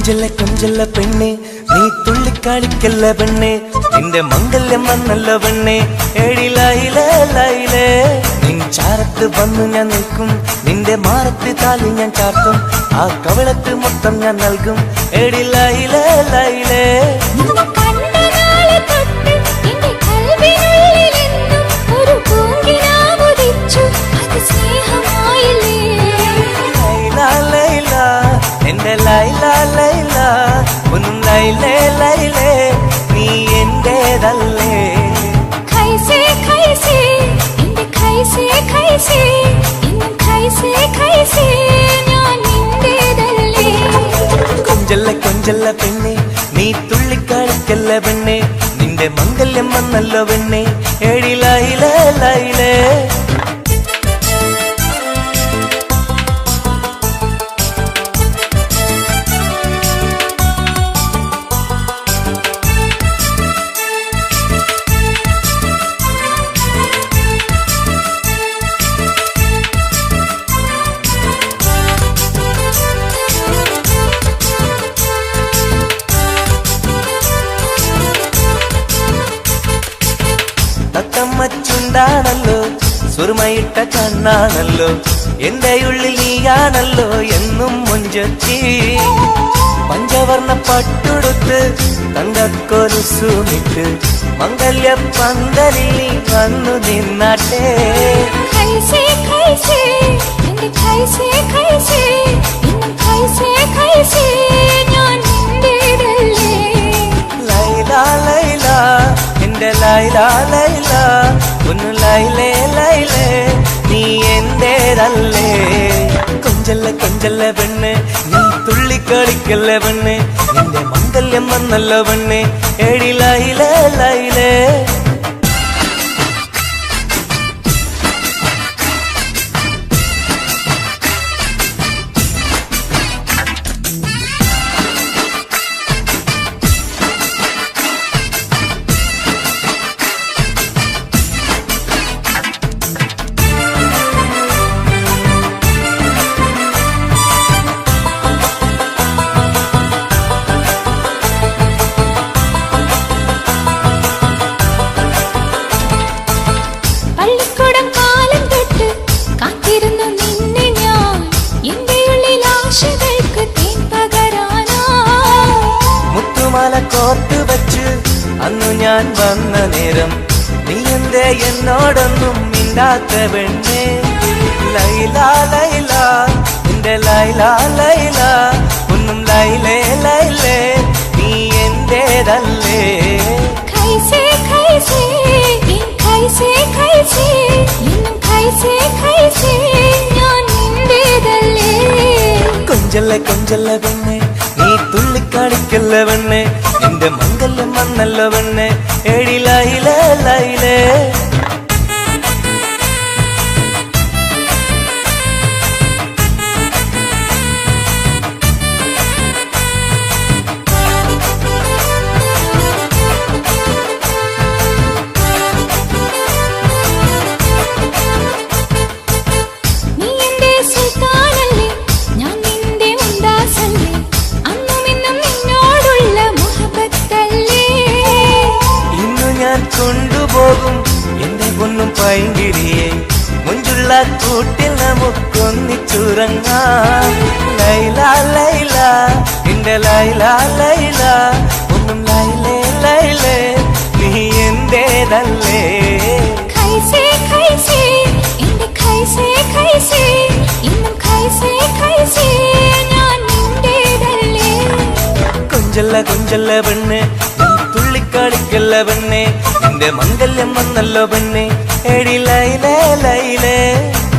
കൊഞ്ചല്ല പെണ്ണെ നീ തുള്ളിക്കളിക്കല്ല പെണ്ണെ നിന്റെ മംഗല്യം വന്നല്ല പെണ്ണെ ഏഴിലായിലേ നിൻ ചാരത്ത് വന്നു ഞാൻ നിൽക്കും നിന്റെ മാറത്ത് താലി ഞാൻ ചാർത്തും ആ കവിളത്ത് മൊത്തം ഞാൻ നൽകും ഏഴിലായിലേ എന്റെ ലൈലാ ലൈലാ ഒന്നും ലൈലേ ലൈലേ നീ എന്റേതല്ലേ ഖൈസേ ഖൈസേ എന്റെ ഖൈസേ ഖൈസേ ഇന്നും ഖൈസേ ഖൈസേ ഞാൻ നിന്റേതല്ലേ കൊഞ്ചല്ല പെണ്ണെ നീ തുള്ളിക്കളിക്കല്ല പെണ്ണെ നിന്റെ മംഗല്യം വന്നല്ലോ പെണ്ണെ ഏഴിലായിലേ ലൈലേ തത്തമ്മച്ചുണ്ടാണല്ലോ സുറുമയിട്ട കണ്ണാണല്ലോ എന്റെ ഉള്ളിൽ നീയാണല്ലോ എന്നും മുഞ്ചത്തി പഞ്ചവർണ്ണ പട്ടുടുത്ത് തങ്കക്കൊലുസുമിട്ട് മംഗല്യ പന്തലിൽ നീ വന്നു നിന്നാട്ടെ ഖൈസേ ഖൈസേ എന്റെ ഖൈസേ ഖൈസേ ഇന്നും ഖൈസേ ഖൈസേ ഞാൻ നിന്റേതല്ലേ ലൈലാ ലൈലാ എന്റെ ലൈലാ ലൈലാ ഒന്ന് ലൈലേ ലൈലേ നീ എന്റേതല്ലേ കൊഞ്ചല്ല പെണ്ണ് നീ തുള്ളിക്കളിക്കല്ല പെണ്ണ് നിന്റെ മംഗല്യം വന്നല്ലോ പെണ്ണ് ഏഴിലായിലേ ലൈലേ കോർത്ത് വച്ച് അന്നു ഞാൻ വന്ന നേരം നീ എന്തേ എന്നോടൊന്നും മിണ്ടാത്ത പെണ്ണേ ലൈലാ ലൈലാ എന്റെ ലൈലാ ലൈലാ ഒന്നും ലൈലേ ലൈലേ നീ എന്റേതല്ലേ ഖൈസേ ഖൈസേ ഖൈസേ ഖൈസേ ഇന്നും ഖൈസേ ഖൈസേ ഞാൻ നിന്റേതല്ലേ കൊഞ്ചല്ല പെണ്ണെ നീ തുള്ളിക്കളിക്കല്ല പെണ്ണെ നിന്റെ മംഗല്യം വന്നല്ലോ പെണ്ണെ ഏഴിലായിലേ ലൈലേ കൊണ്ടുപോകും എന്റെ പൊന്നും പൈങ്കിരിയെ മുഞ്ചുള്ള കൂട്ടിൽ നമുക്കൊന്നിച്ചുറങ്ങാം ലൈലാ ലൈലാ എന്റെ ലൈലാ ലൈലാ ഒന്നും ലൈലേ ലൈലേ നീ എന്റേതല്ലേ ഖൈസേ ഖൈസേ എന്റെ ഖൈസേ ഖൈസേ ഇന്നും ഖൈസേ ഖൈസേ ഞാൻ നിന്റേതല്ലേ കൊഞ്ചല്ല പെണ്ണ് തുള്ളിക്കളിക്കല്ല പെണ്ണെ നിന്റെ മംഗല്യം വന്നല്ലോ പെണ്ണെ ഏഴിലായിലേ ലൈലേ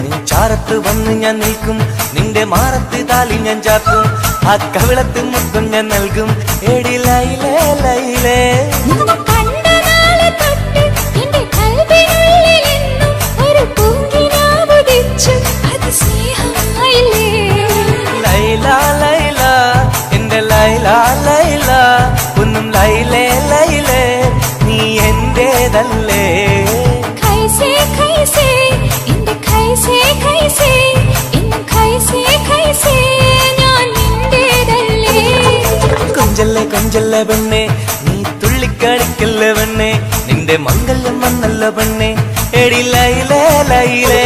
നിൻ ചാരത്ത് വന്ന് ഞാൻ നിൽക്കും നിന്റെ മാറത്ത് താലി ഞാൻ ചാർത്തും ആ കവിളത്ത് മൊത്തം ഞാൻ നൽകും ഏഴിലായിലേ ലൈലേ ലൈലാ ലൈലാ എന്റെ ലൈലാ ലൈലാ ഒന്നും ലൈലേ ലൈലേ നീ എന്റേതല്ലേ ഖൈസേ ഖൈസേ എന്റെ ഖൈസേ ഖൈസേ ഇന്നും ഖൈസേ ഖൈസേ ഞാൻ നിന്റേതല്ലേ കൊഞ്ചല്ലേ കൊഞ്ചല്ല പെണ്ണെ നീ തുള്ളിക്കളിക്കല്ല പെണ്ണെ നിന്റെ മംഗല്യം വന്നല്ല പെണ്ണെ എടി ലൈലേ ലൈലേ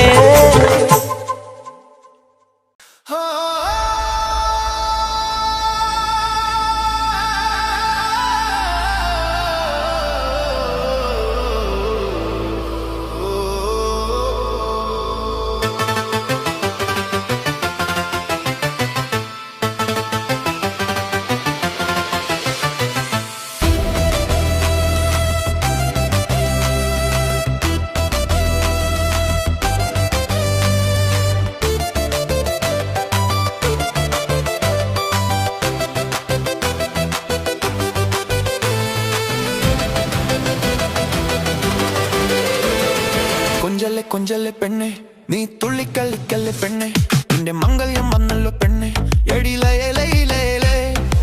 കൊഞ്ചല്ലേ കൊഞ്ചല്ലേ പെണ്ണെ നീ തുള്ളിക്കളിക്കല്ലേ പെണ്ണെ നിന്റെ മംഗല്യം വന്നല്ലോ പെണ്ണെ എടി ലയേ ലയേ ലയേ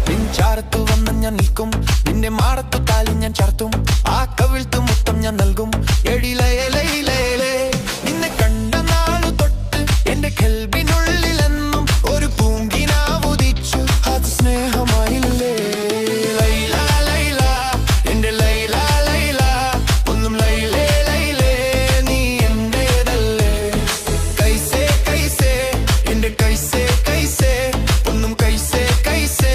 നിൻ ചാരത്തു വന്ന് ഞാൻ നിൽക്കും നിന്റെ മാറത്തു താലി ഞാൻ ചാർത്തും ആ കവിൾത്തു മുത്തം ഞാൻ നൽകും എടി ലയേ ലയേ ലയേ നിന്നെ കണ്ട നാളു തൊട്ട് എന്റെ കൽബിനുള്ളിലെന്നും ഒരു പൂങ്കിനാവുദിച്ചു അത് സ്നേഹമായില്ലേ ലൈല ലൈല എന്റെ ലൈല ലൈല ഒന്നും ലൈലേ ലൈലേ നീ എന്റേതല്ലേ കൈസേ കൈസേ എന്റെ കൈസേ കൈസേ ഒന്നും കൈസേ കൈസേ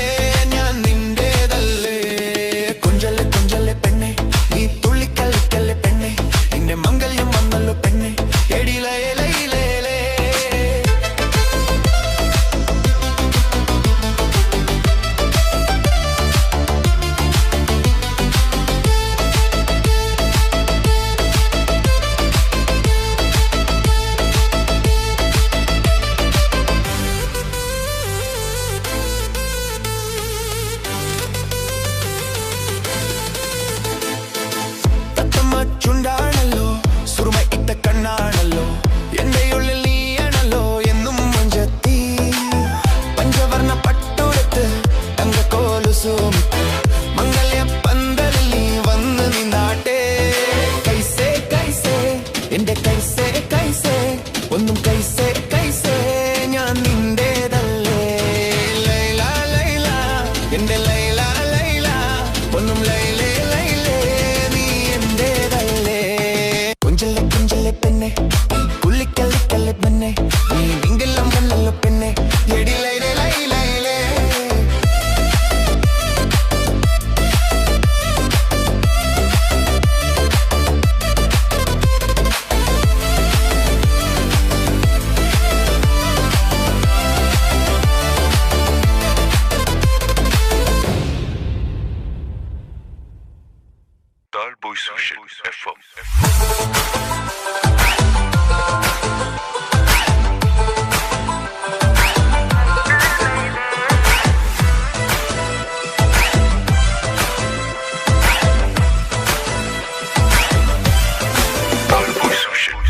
ഞാൻ നിന്റേതല്ലേ കൊഞ്ചല്ലേ കൊഞ്ചല്ലേ പെണ്ണെ നീ തുള്ളിക്കളിക്കല്ലേ പെണ്ണെ നിന്റെ മംഗല്യം വന്നല്ലോ പെണ്ണെ എടി ലയേ ലയേ ലയേ ചുണ്ടാണല്ലോ സുറുമ ഇട്ട കണ്ണാണല്ലോ എന്റെ ഉള്ളിൽ നീയാണല്ലോ എന്നും മഞ്ചത്തി പഞ്ചവർണ്ണ പട്ടുടുത്ത് തങ്കക്കോലുസും മംഗല്യ പന്തലിൽ നീ വന്ന് നിന്നാട്ടെ കൈസേ കൈസേ എന്റെ കൈസേ കൈസേ ഒന്നും കൈസേ കൈസേ ഞാൻ നിന്റേതല്ലേ ലൈല ലൈല എന്റെ ലൈല ലൈല ഒന്നും ലൈലേ ലൈലേ നീ എന്റേതല്ലേ കൊഞ്ചല്ലേ കൊഞ്ചല്ലേ പെണ്ണെ കുള്ളിക്കല്ലിക്കല്ലേ പെണ്ണെ നീ നിങ്കെല്ലാം വന്നല്ലോ പെണ്ണെ എടി ലൈലേ ലൈലേ Talboy Social FM. Talboy Social.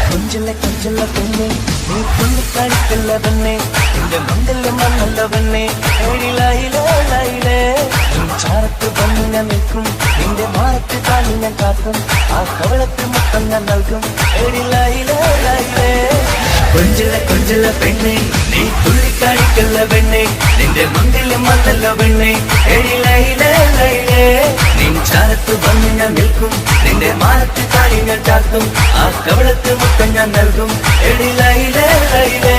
കൊഞ്ചല്ലേ കൊഞ്ചല്ല പെണ്ണെ നീ തുള്ളിക്കളിക്കല്ല പെണ്ണെ നിന്റെ മംഗല്യം വന്നല്ല പെണ്ണെ എടി ലൈലേ ലൈലേ നിൻ ചാരത്ത് വന്ന് ഞാൻ നിൽക്കും നിന്റെ മാറത്ത് താലി ഞാൻ കാത്തും ആ കവളത്ത് മുത്തം ഞാൻ നൽകും എടി ലൈലേ ലൈലേ കൊഞ്ചല്ല കൊഞ്ചല്ല പെണ്ണെ നീ തുള്ളിക്കളിക്കല്ല പെണ്ണെ നിന്റെ മംഗല്യം വന്നല്ല പെണ്ണെ എടി ലൈലേ ലൈലേ നിൻ ചാരത്ത് വന്ന് ഞാൻ നിൽക്കും നിന്റെ മാറത്ത് താലി ഞാൻ ചാർത്തും ആ കവളത്ത് മുത്തം ഞാൻ നൽകും എടി ലൈലേ ലൈലേ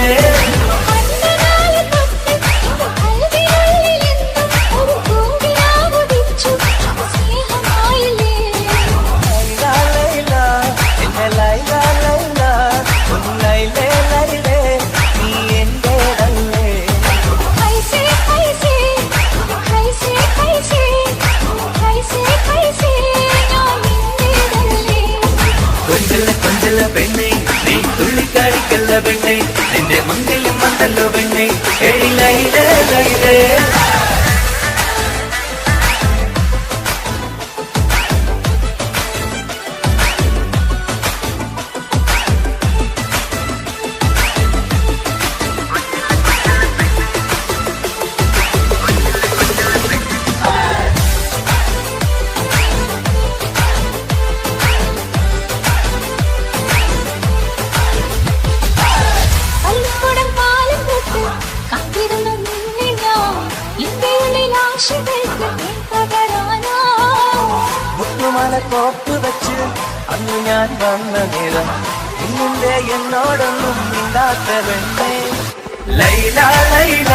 പെണ്ണെ നീ തുള്ളിക്കളിക്കല്ല പെണ്ണെ നിന്റെ മംഗല്യം വന്നല്ലോ പെണ്ണെ എടി ലൈലേ ലൈലേ മുത്തുമല കോപ്പ് വെച്ച് അന്ന് ഞാൻ വന്ന നേരം ഇന്നിന്റെ എന്നോടൊന്നും മിണ്ടാത്ത പെണ്ണേ ലൈല ലൈല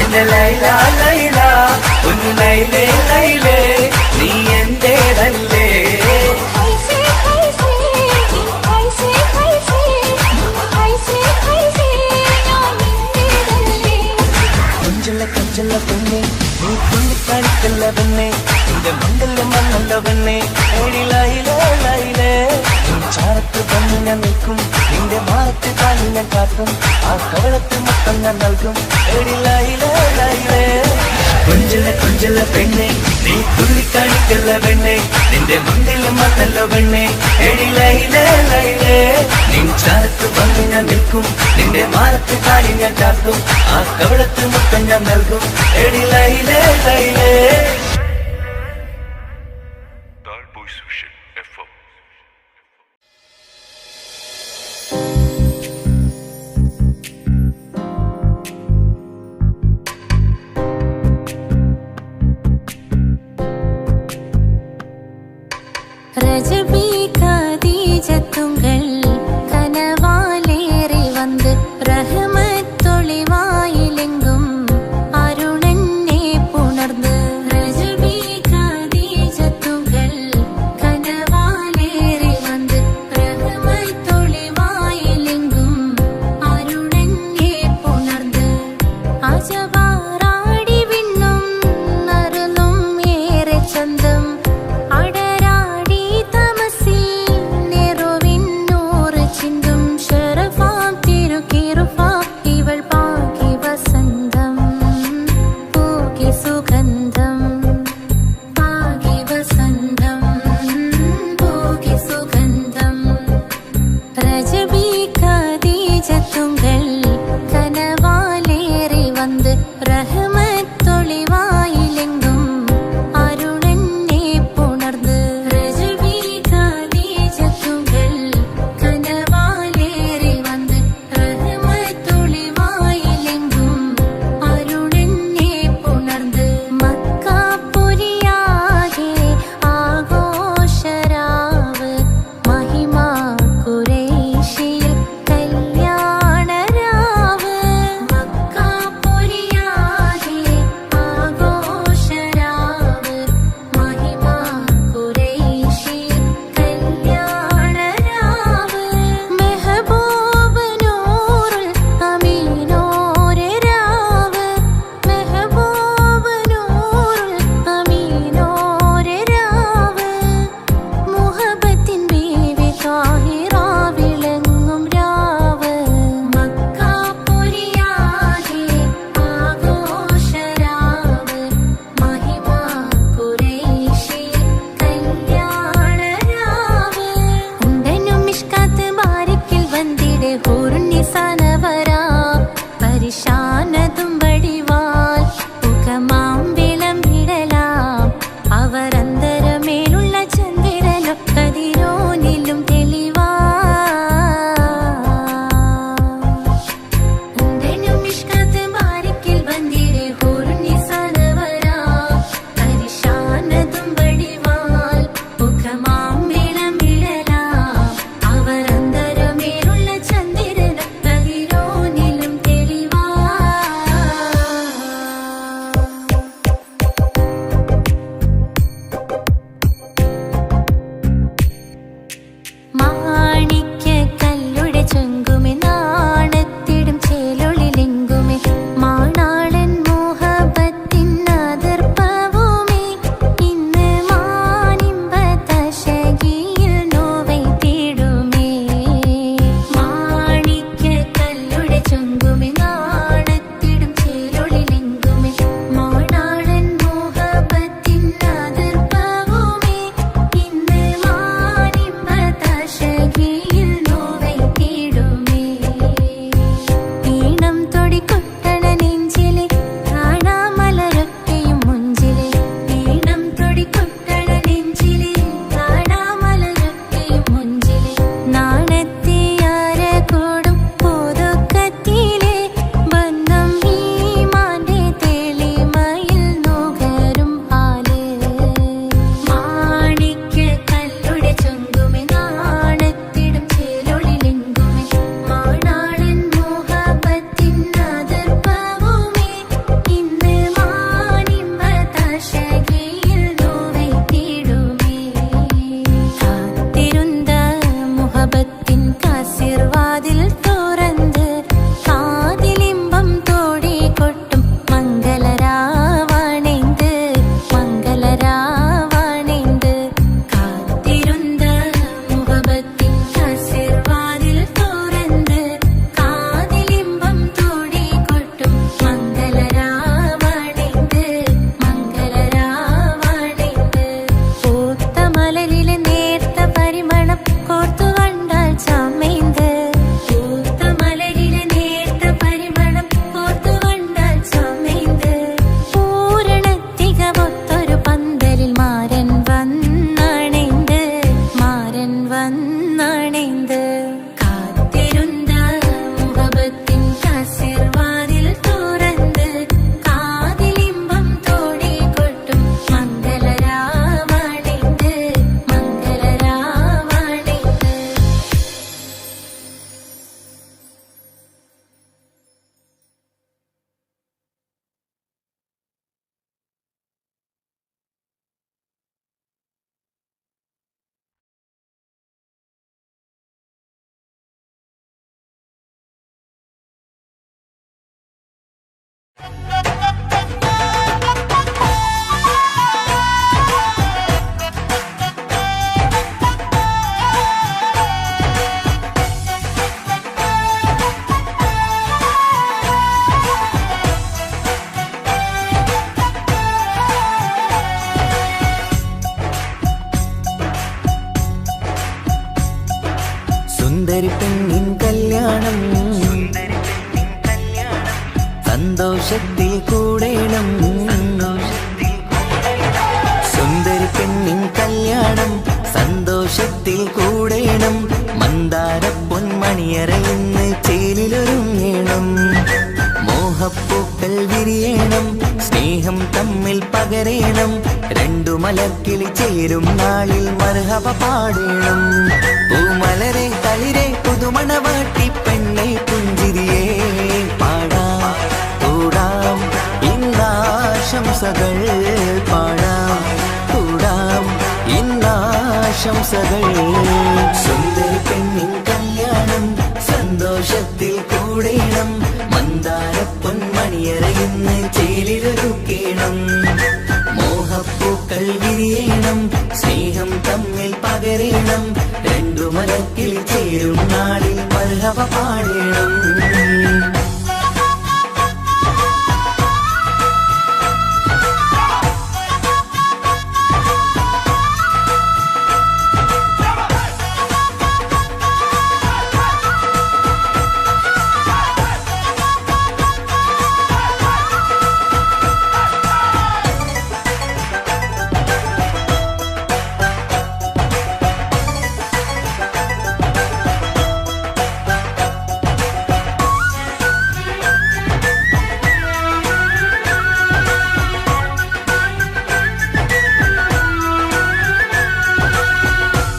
എന്റെ ലൈല ലൈല ഒന്ന് ലൈലേ ലൈലേ നീ എന്റേതല്ലേ कैसे कैसे कैसे कैसे कैसे कैसे ഞാൻ നിന്റേതല്ലേ കൊഞ്ചല്ല കൊഞ്ചല്ല പെണ്ണെ നീ തുള്ളിക്കളിക്കല്ല പെണ്ണെ നിന്റെ മംഗല്യം വന്നല്ല പെണ്ണെ ഏടി ലൈലേ ലൈലേ നിൻ ചാരത്ത് വന്ന് ഞാൻ നിൽക്കും നിന്റെ മാറത്ത് കാലി ഞാൻ കാട്ടും ആ കവളത്ത് മൊത്തം ഞാൻ നൽകും ഏടി ലൈലേ ലൈലേ കൊഞ്ചല്ല പെണ്ണെ നീ തുള്ളിക്കളിക്കല്ല പെണ്ണെ നിന്റെ മംഗല്യം വന്നല്ല പെണ്ണെ ഏടി ലൈലേ ലൈലേ നിൻ ചാരത്ത് വന്ന് ഞാൻ നിൽക്കും നിന്റെ മാറത്ത് കാലി ഞാൻ കാട്ടും ആ കവളത്ത് മൊത്തം ഞാൻ നൽകും ഏടി ലൈലേ ലൈലേ Talboy Social FM. ரஜபி கதீஜத்துங்கள் கனவாலேறி வந்து ரஹமத்தொளிவாயிலெங்கும் அருணன்னே புணர்ந்து ரஜபி கதீஜத்துங்கள் கனவாலேறி வந்து ரஹமத்தொளிவாயிலெங்கும் அருணன்னே புணர்ந்து അജവാറാടി വിണ്ണും നറുന്നും ഏറെ ചന്തം അടരാടി തമസിൽ സുന്ദരി പെണ്ണിൻ കല്യാണം സന്തോഷത്തിൽ കൂടേണം സുന്ദരി പെണ്ണിൻ കല്യാണം സന്തോഷത്തിൽ കൂടേണം മന്ദാര പൊന്മണിയറയിന്ന് ചേലിലൊരുങ്ങേണം മോഹപ്പൂക്കൾ വിരിയണം സ്നേഹം തമ്മിൽ പകരേണം രണ്ടു മലർക്കിളി ചേരും നാളിൽ മർഹബ പാടേണം പൂമലരെ തളിരെ പുതുമണവാട്ടി പെണ്ണെ പുഞ്ചിരിയേ പാടാം കൂടാം ഇന്നാശംസകൾ പാടാം കൂടാം ഇന്നാശംസകൾ സുന്ദരി പെണ്ണിൻ കല്യാണം സന്തോഷത്തിൽ കൂടേണം മന്ദാര പൊന്മണിയറയിന്ന് ചേലിലൊരുക്കേണം മോഹപ്പൂക്കൾ വിരിയണം സ്നേഹം തമ്മിൽ പകരേണം രണ്ടു മലക്കിൽ ചേരും നാളിൽ മർഹബ പാടേണം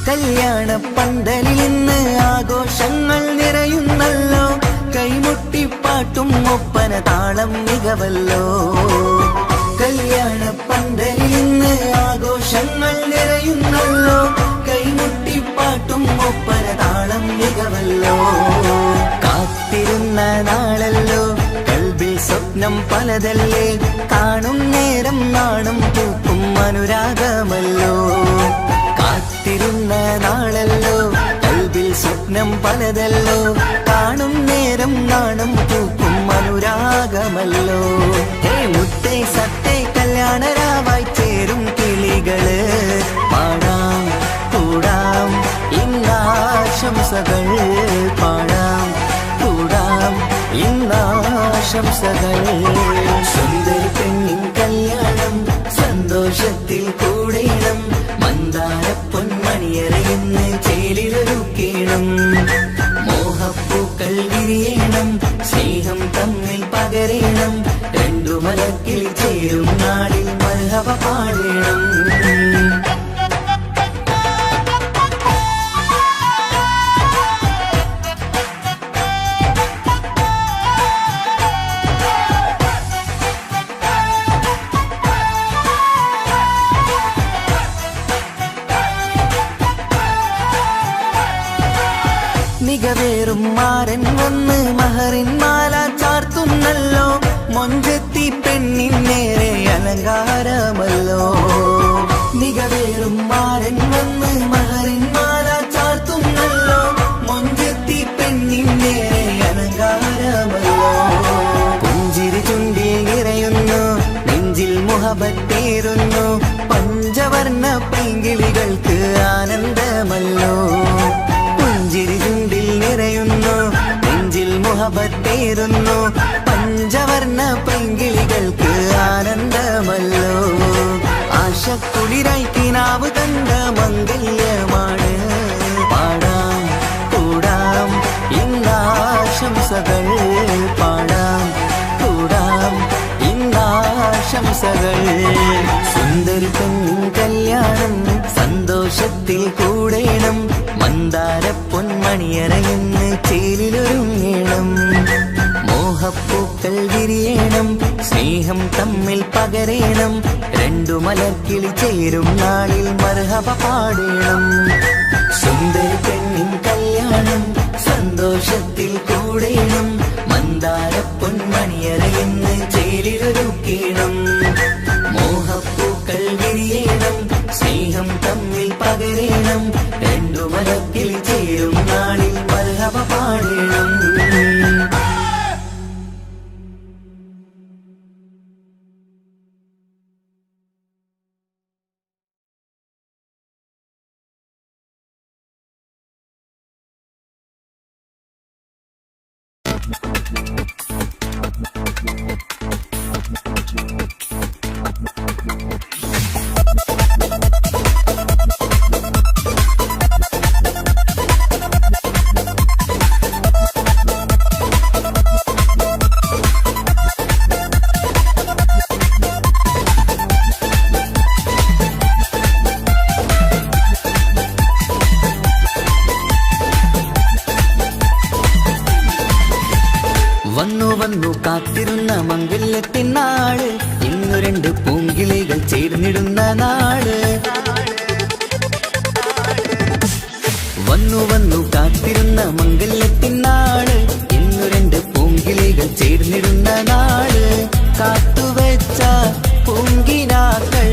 കല്യാണ പന്തലിൽ ഇന്ന് ആഘോഷങ്ങൾ നിറയുന്നല്ലോ കൈമുട്ടിപ്പാട്ടും ഒപ്പന താളം മികവല്ലോ കല്യാണ പന്തലിൽ ഇന്ന് ആഘോഷങ്ങൾ നിറയുന്നല്ലോ കൈമുട്ടിപ്പാട്ടും ഒപ്പന താളം മികവല്ലോ കാത്തിരുന്ന നാളല്ലോ കൽബിൽ സ്വപ്നം പലതല്ലേ കാണും നേരം നാണം പൂക്കും അനുരാഗമല്ലോ കാത്തിരുന്ന നാളല്ലോ കൽബിൽ സ്വപ്നം പലതല്ലോ കാണും നേരം നാണം പൂക്കും അനുരാഗമല്ലോ ഹേ മുത്തേ സത്തേ കല്യാണരാവായി ചേരും കിളികള് പാടാം കൂടാം ഇന്നാശംസകൾ പാടാം കൂടാം ഇന്നാശംസകൾ സുന്ദരി പെണ്ണിൻ കല്യാണം സന്തോഷത്തിൽ കൂടേണം മന്ദാര പൊന്മണിയറയിന്ന് ചേലിലൊരുക്കേണം മോഹപ്പൂക്കൾ വിരിയണം സ്നേഹം തമ്മിൽ പകരേണം രണ്ടു മലക്കിൽ ചേരും നാളിൽ മർഹബ പാടേണം മികവേറും മാരൻ വന്ന് മഹറിൻ മാല ചാർത്തുന്നല്ലോ മൊഞ്ചെത്തി പെണ്ണിൻ നേരെ അലങ്കാരമല്ലോ മികവേറും മാരൻ വന്ന് മഹറിൻ മാല ചാർത്തുന്നല്ലോ മൊഞ്ചെത്തി പെണ്ണിൻ നേരെ അലങ്കാരമല്ലോ പുഞ്ചിരി ചുണ്ടിൽ നിറയുന്നു നെഞ്ചിൽ മുഹബത്തേറുന്നു പഞ്ചവർണ്ണ പൈങ്കിളികൾക്ക് ആനന്ദമല്ലോ പുഞ്ചിരി ചുണ്ടിൽ നിറയുന്നു നെഞ്ചിൽ മുഹബത്തേറുന്നു പഞ്ചവർണ്ണ പൈങ്കിളികൾക്ക് ആനന്ദമല്ലോ ആശക്കുളിരായി കിനാവ് തന്ന മംഗല്യമാണ് പാടാം കൂടാം ഇന്നാശംസകൾ പാടാം കൂടാം ഇന്നാശംസകൾ സുന്ദരി പെണ്ണിൻ കല്യാണം സന്തോഷത്തിൽ കൂടേണം മന്ദാര പൊന്മണിയറയിന്ന് ചേലിലൊരുങ്ങേണം മോഹപ്പൂക്കൾ വിരിയണം സ്നേഹം തമ്മിൽ പകരേണം രണ്ടു മലർക്കിളി ചേരും നാളിൽ മർഹബ പാടേണം സുന്ദരി പെണ്ണിൻ കല്യാണം സന്തോഷത്തിൽ കൂടേണം മന്ദാര പൊന്മണിയറയിന്ന് ചേലിലൊരുക്കേണം മോഹപ്പൂക്കൾ വിരിയണം സ്നേഹം തമ്മിൽ പകരേണം രണ്ടു മലക്കിൽ ചേരും നാളിൽ മർഹബ പാടേണം വന്നു വന്നു കാത്തിരുന്ന മംഗല്യത്തിനാള്, ഇന്നു രണ്ട് പൂങ്കിളികൾ ചേർന്നിടുന്ന നാട്. വന്നു വന്നു കാത്തിരുന്ന മംഗല്യത്തിനാള്, ഇന്നു രണ്ട് പൂങ്കിളികൾ ചേർന്നിടുന്ന നാട്. കാത്തുവെച്ച പൂങ്കിനാക്കൾ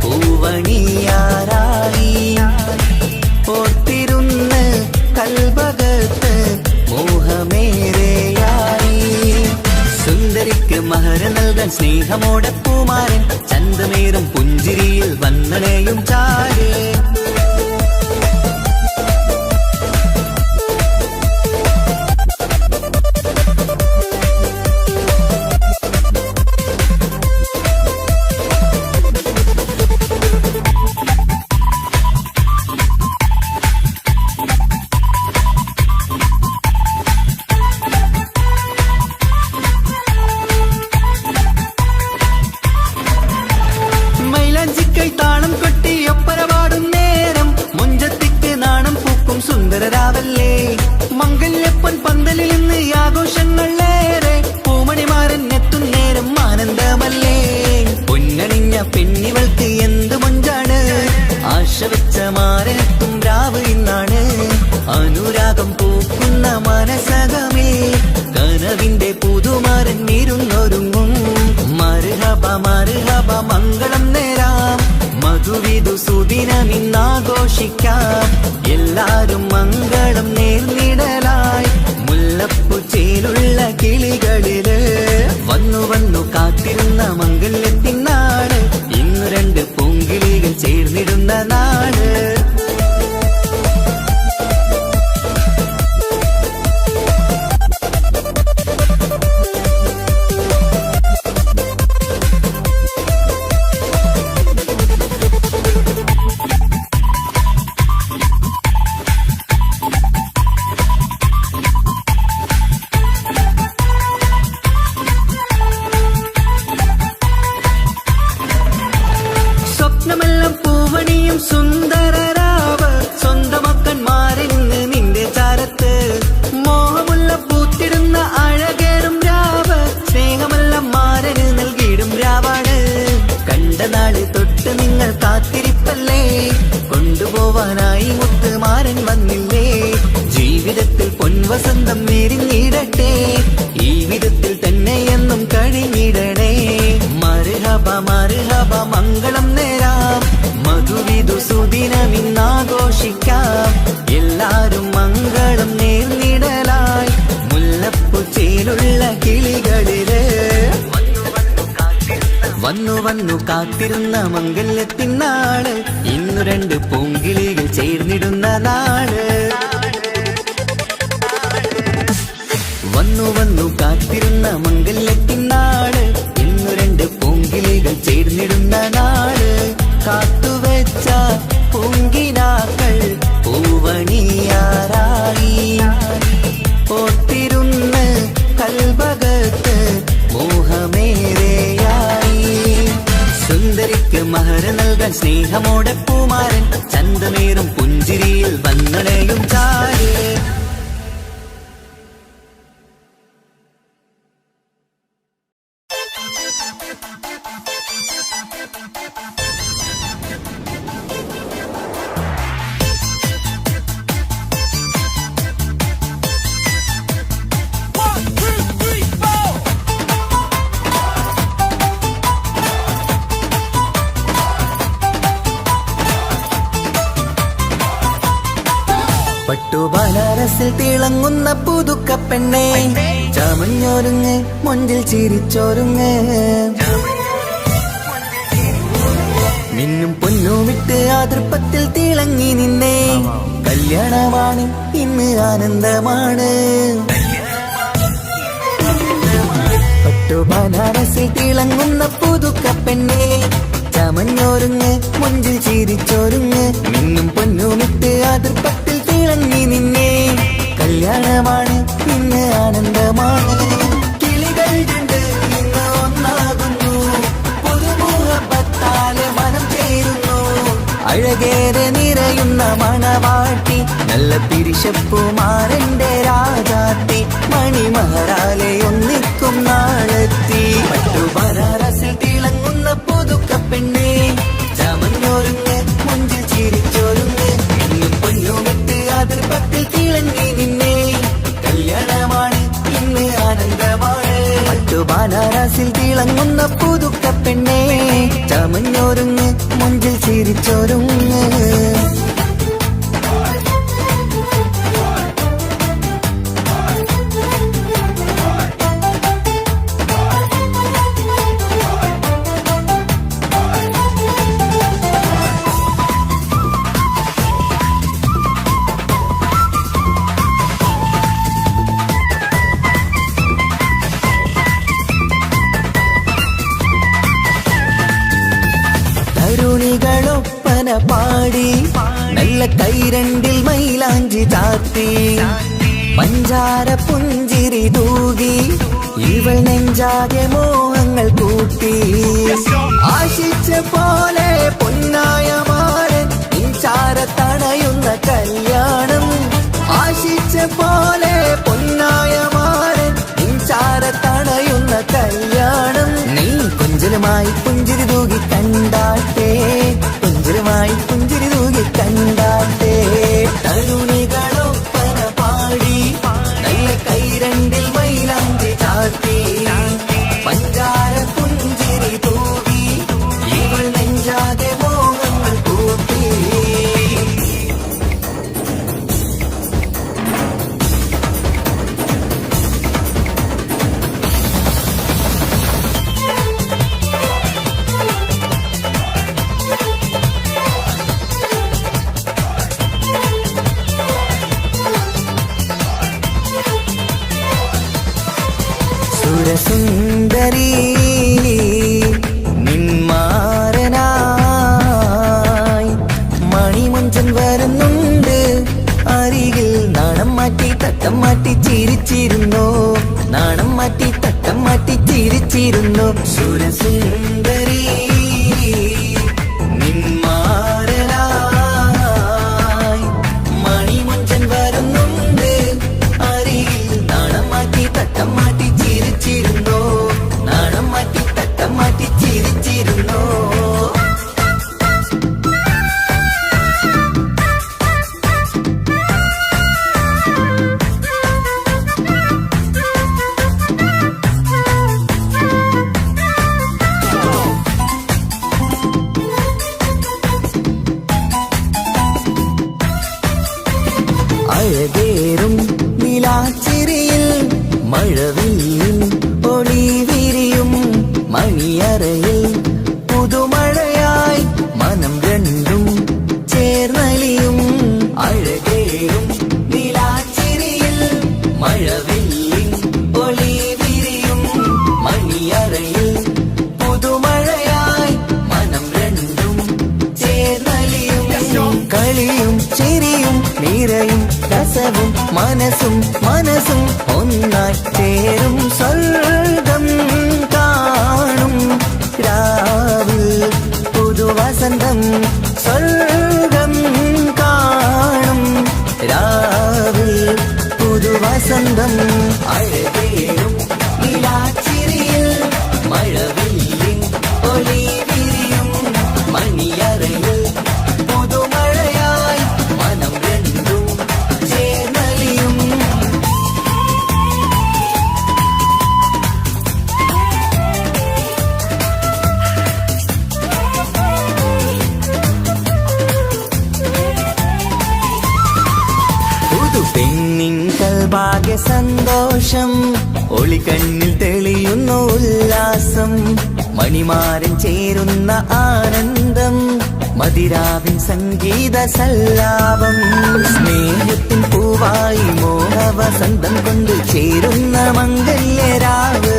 പൂവണിയാറായി, ഓർത്തിരുന്ന് കൽബകത്ത് മോഹമേറെയായി. സുന്ദരിക്ക് മഹർ നൽകാൻ സ്നേഹമോടെ പൂമാരൻ, ചന്തമേറും പുഞ്ചിരിയിൽ വന്നണയും ചാര്. താളം കൊട്ടി ഒപ്പരപാടും നേരം, മുഞ്ചത്തിക്ക് നാണം പൂക്കും സുന്ദരരാവല്ലേ. മംഗല്യപ്പൻ പന്തലിൽ നിന്ന് ആഘോഷങ്ങളേറെ, പൂമണിമാരൻ എത്തും നേരം ആനന്ദമല്ലേ. പൊന്നണിഞ്ഞ പെണ്ണിവൾക്ക് എന്ത് മൊഞ്ചാണ്, ആശ വെച്ച മാരനെത്തും രാവ് ഇന്നാണ്. അനുരാഗം പൂക്കുന്ന മനസകമേ, കനവിന്റെ പുതുമാരൻ ഇരുന്നൊരുങ്ങും. മർഹബ മർഹബ മംഗളം നേരാം, മധുവിധു സുദിനമിന്നാഘോഷിക്കാം. എല്ലാരും മംഗളം നേർന്നിടലായി, മുല്ലപ്പു ചേലുള്ള കിളികളില്. വന്നു വന്നു കാത്തിരുന്ന മംഗല്യത്തിനാട്, ഇന്നു രണ്ട് പൂങ്കിളികൾ ചേർന്നിടുന്ന നാട്. സ്വപ്നമെല്ലാം പൂവണിയും സുന്ദരരാവ്, സ്വന്തമക്കന്മാരിൽ നിന്ന് നിന്റെ ചാരത്ത്. മോഹമുള്ള പൂത്തിടുന്ന അഴകേറും രാവ്, സ്നേഹമെല്ലാം മാരന് നൽകിയിടും രാവാണ്. കണ്ട നാള് തൊട്ട് നിങ്ങൾ കാത്തിരിപ്പല്ലേ, കൊണ്ടുപോവാനായി മുത്തുമാരൻ വന്നില്ലേ. ജീവിതത്തിൽ പൊൻവസന്തം നേരിഞ്ഞിടട്ടെ, ഈ വിധത്തിൽ തന്നെ എന്നും കഴിഞ്ഞിടണേ. മർഹബ മർഹബ മംഗളം നേരാം, മധുവിധു സുദിനമിന്നാഘോഷിക്കാം. എല്ലാരും മംഗളം നേർന്നിടലായി, മുല്ലപ്പു ചേലുള്ള കിളികളില്. വന്നു വന്നു കാത്തിരുന്ന മംഗല്യത്തിനാള്, ഇന്നു രണ്ട് പൂങ്കിളികൾ ചേർന്നിടുന്ന നാട്. വന്നു വന്നു കാത്തിരുന്ന മംഗല്യത്തിനാട്, ഇന്നു രണ്ട് പൂങ്കിളികൾ ചേർന്നിടുന്ന നാട്. കാത്തുവെച്ച പൂങ്കിനാക്കൾ പൂവണിയാറായി, ഓർത്തിരുന്ന് കൽബകത്ത് മോഹമേറെയായി. സുന്ദരിക്ക് മഹർ നൽകാൻ സ്നേഹമോടെ പൂമാരൻ, ചന്തമേറും പുഞ്ചിരിയിൽ വന്നണയും ചാര്. പട്ടുബനാരസിൽ തിളങ്ങുന്ന പുതുക്കപ്പെണ്ണേ, ചമഞ്ഞൊരുങ്ങ് മുഞ്ചിൽ ചിരിച്ചൊരുങ്ങ്. മിന്നും പൊന്നുമിട്ട് ആതൃപ്പത്തിൽ തിളങ്ങി നിന്നേ, കല്യാണമാണ് ഇന്ന് ആനന്ദമാണ്. പട്ടു ബനാറസിൽ തിളങ്ങുന്ന പുതുക്ക പെണ്ണേ ചമഞ്ഞോരുങ്ങ് മുഞ്ചിൽ ചിരിച്ചോരുങ്ങ് മിന്നും പൊന്നുമിട്ട് അതിർപ്പത്തിൽ തിളങ്ങി നിന്നെ കല്യാണമാണ് ഇന്ന് ആനന്ദമാണ് കിളികൾ രണ്ട് ഇന്ന് ഒന്നാകുന്നു പുതുമുഹബത്താലെ മനം ചേരുന്നു അഴകേറെ നിറയുന്ന മണവാട്ടി നല്ല തിരിശപ്പുമാരന്റെ രാജാത്തി മണിമഹറാലെ ഒന്നിക്കും നാളെത്തി പട്ടു ബനാറസിൽ തിളങ്ങുന്ന പുതുക്ക പെണ്ണേ ചമഞ്ഞോരുങ്ങ് മുഞ്ചിൽ ചിരിച്ചോരുങ്ങ് ഇന്നും പൊന്നുമിട്ട് അതിർപ്പത്തിൽ തിളങ്ങി നിന്നെ കല്യാണമാണ് ഇന്ന് ആനന്ദമാണ് പട്ടു ബനാറസിൽ തിളങ്ങുന്ന പുതുക്ക പെണ്ണേ ചമഞ്ഞോരുങ്ങ് മുഞ്ചിൽ ചിരിച്ചോരുങ്ങ് തരുണികളൊപ്പന പാടി നല്ല കൈരണ്ടിൽ മൈലാഞ്ചി ചാർത്തി പഞ്ചാര പുഞ്ചിരി തൂകി ഇവൾ നെഞ്ചാകെ മോഹങ്ങൾ കൂട്ടി ആശിച്ച പോലെ പൊന്നായ മാരൻ ചാരത്തണയുന്ന കല്യാണം ആശിച്ച പോലെ പൊന്നായ മാരൻ ചാരത്തണയുന്ന കല്യാണം നീ കുഞ്ചലുമായി പുഞ്ചിരി തൂകി കണ്ടാട്ടെ കുഞ്ചലുമായി പുഞ്ചിരി തൂകി കണ്ടാട്ടെ തരുണികളൊപ്പന പാടി നല്ല കൈരണ്ടിൽ മൈലാഞ്ചി ചാർത്തി പഞ്ചാര പുഞ്ചിരി തൂകി ഇവൾ നെഞ്ചാതെ മോഹങ്ങൾ കൂട്ടി സുരസുന്ദരി നിന്മാരനായി മണിമുഞ്ചൻ വരുന്നുണ്ട് അരികിൽ നാണം മാറ്റി തട്ടം മാറ്റി ചിരിച്ചിരുന്നു നാണം മാറ്റി തട്ടം മാറ്റി ചിരിച്ചിരുന്നു സുരസുന്ദരി നിന്മാരനായി മണിമുഞ്ചൻ വരുന്നുണ്ട് അരികിൽ നാണം മാറ്റി തട്ടം മാറ്റി ചിരിച്ചിരുന്നു നാണം മാറ്റി തട്ടം മാറ്റി ചിരിച്ചിരുന്നു അഴകേറും നിലാച്ചിരിയിൽ മഴവില്ലിൻ ഒളി വിരിയും മണിയറയിൽ പുതുമഴയായി മനം രണ്ടും ചേർന്നലിയും അഴകേറും നിലാച്ചിരിയിൽ മഴവില്ലിൻ ഒളി വിരിയും മണിയറയിൽ പുതുമഴയായി മനം രണ്ടും ചേർന്നലിയും കളിയും ചിരിയും നിറയും രസവും മനസ്സും മനസ്സും ഒന്നായി ചേരും സ്വർഗം കാണും രാവിൽ പുതുവസന്തം സ്വർഗം കാണും രാവിൽ പുതുവസന്തം അഴകേറും നിലാച്ചിരിയിൽ മഴവില്ലിൻ ഒളി വിരിയും മണിയറയിൽ പുതുമഴയായി മനം രണ്ടും ചേർന്നലിയും പുതുപെണ്ണിൻ കൽഭാഗ്യ സന്തോഷം ഒളികണ്ണിൽ തെളിയുന്നു ഉല്ലാസം മണിമാരൻ ചേരുന്ന ആനന്ദം മതിരാവിൻ സംഗീത സല്ലാപം സ്നേഹത്തിൻ പൂവായി മോഹവസന്തം കൊണ്ട് ചേരുന്ന മംഗല്യരാവ്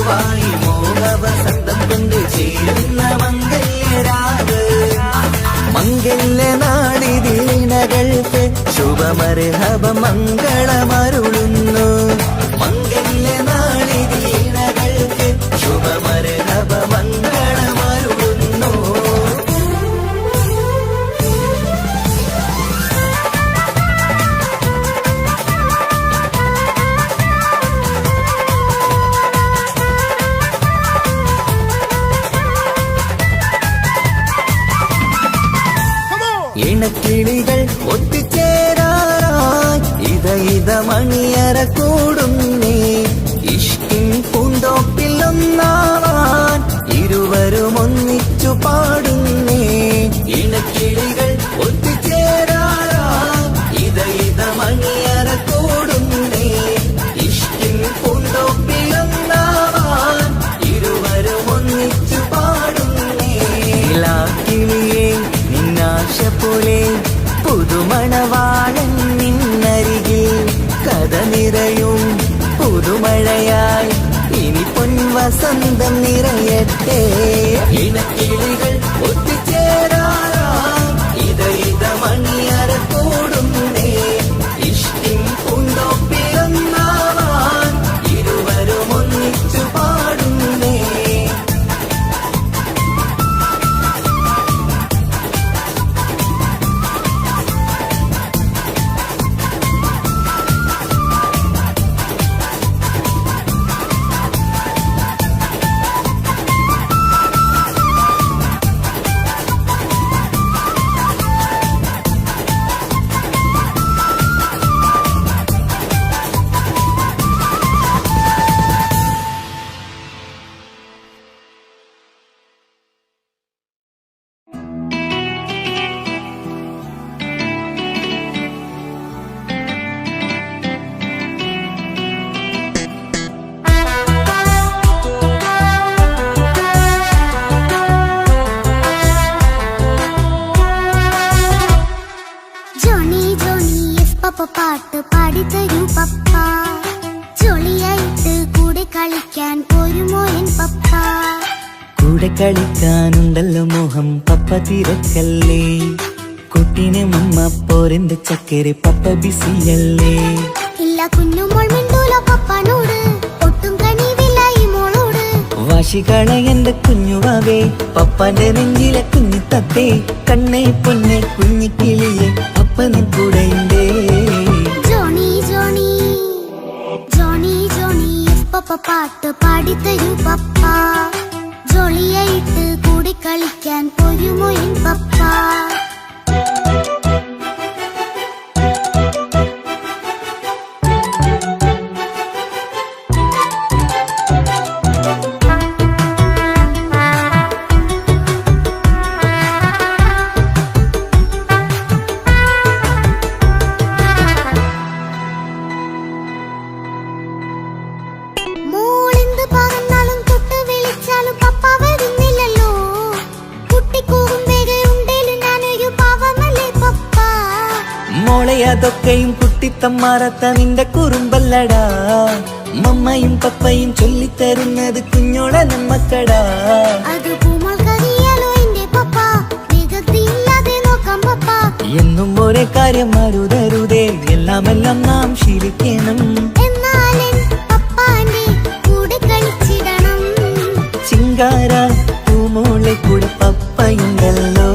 പൂവായി മോഹവസന്തം കൊണ്ട് ചേരുന്ന മംഗല്യരാവ് മംഗല്യ നാടിതീണകൾക്ക് ശുഭമർഹബ മംഗളമരുളുന്നു മംഗല്യ നാടിതീണകൾക്ക് ശുഭമർഹബ മംഗളമരുളുന്നു ഇണക്കിളികൾ ഒത്തുചേരാറായി ഇത മണിയറ കൂടുന്നേ ഇഷ്കിൻ പൂന്തോപ്പിൽ ഒന്നാവാൻ ഇരുവരും ഒന്നിച്ചു പാടുന്നേ ഇണക്കിളികൾ ഒത്തുചേരാറായി ഇത മണിയറ കൂടുന്നേ ഇഷ്കിൻ പൂന്തോപ്പിൽ ഒന്നാവാൻ ഇരുവരും ഒന്നിച്ചു പാടുന്നേ കിളിയേ നിന്നാശ പോലെ പുതുമണവാളൻ നിന്നരികിൽ കഥ നിറയും പുതുമഴയായി ഇനി പൊൻവസന്തം നിറയട്ടെ ഇണക്കിളികൾ ഒത്തുചേരാറായി ഇത മണിയറ കൂടുന്നേ ഇഷ്ടിൻ പൂന്തോപ്പിലൊന്നാവാൻ ഇരുവരും ഒന്നിച്ചു പാടുന്നേ പാട്ട് പാടിത്തരൂ പപ്പ ജോളിയായിട്ട് കൂടെ കളിക്കാൻ പോരുമോ എൻ പപ്പ കൂടെ കളിക്കാനുണ്ടല്ലോ മോഹം പപ്പ തിരക്കല്ലേ കുട്ടീനെ മമ്മ പോരെന്റെ ചക്കര പപ്പ ബിസിയല്ലേ ഇല്ല കുഞ്ഞുമോൾ മിണ്ടൂല പപ്പനോട് ഒട്ടും കണിവില്ല ഈ മോളോട് വാശികള എന്റെ കുഞ്ഞുവാവേ പപ്പന്റെ നെഞ്ചിലെ കുഞ്ഞിത്തത്തേ കണ്ണേ പൊന്നെ കുഞ്ഞിക്കിളിയെ അപ്പനും കൂടെയുണ്ടേ ജോണി ജോണി ജോണി ജോണി പപ്പ പാട്ട് പാടിത്തരൂ പപ്പ ജോളിയായിട്ട് കൂടെ കളിക്കാൻ പോരുമോ എൻ പപ്പ അതൊക്കെയും കുട്ടിത്തമ്മാറത്ത നിന്റെ കുറുമ്പല്ലടാ മമ്മയും പപ്പയും ചൊല്ലിത്തരുന്നത് കുഞ്ഞോളെ നമ്മക്കടാ എന്നും ഒരേ കാര്യം മരുതരുതേ എല്ലാമെല്ലാം നാം ശീലിക്കണം ചിങ്കാര പൂമോളെ കൂടെ പപ്പയുണ്ടല്ലോ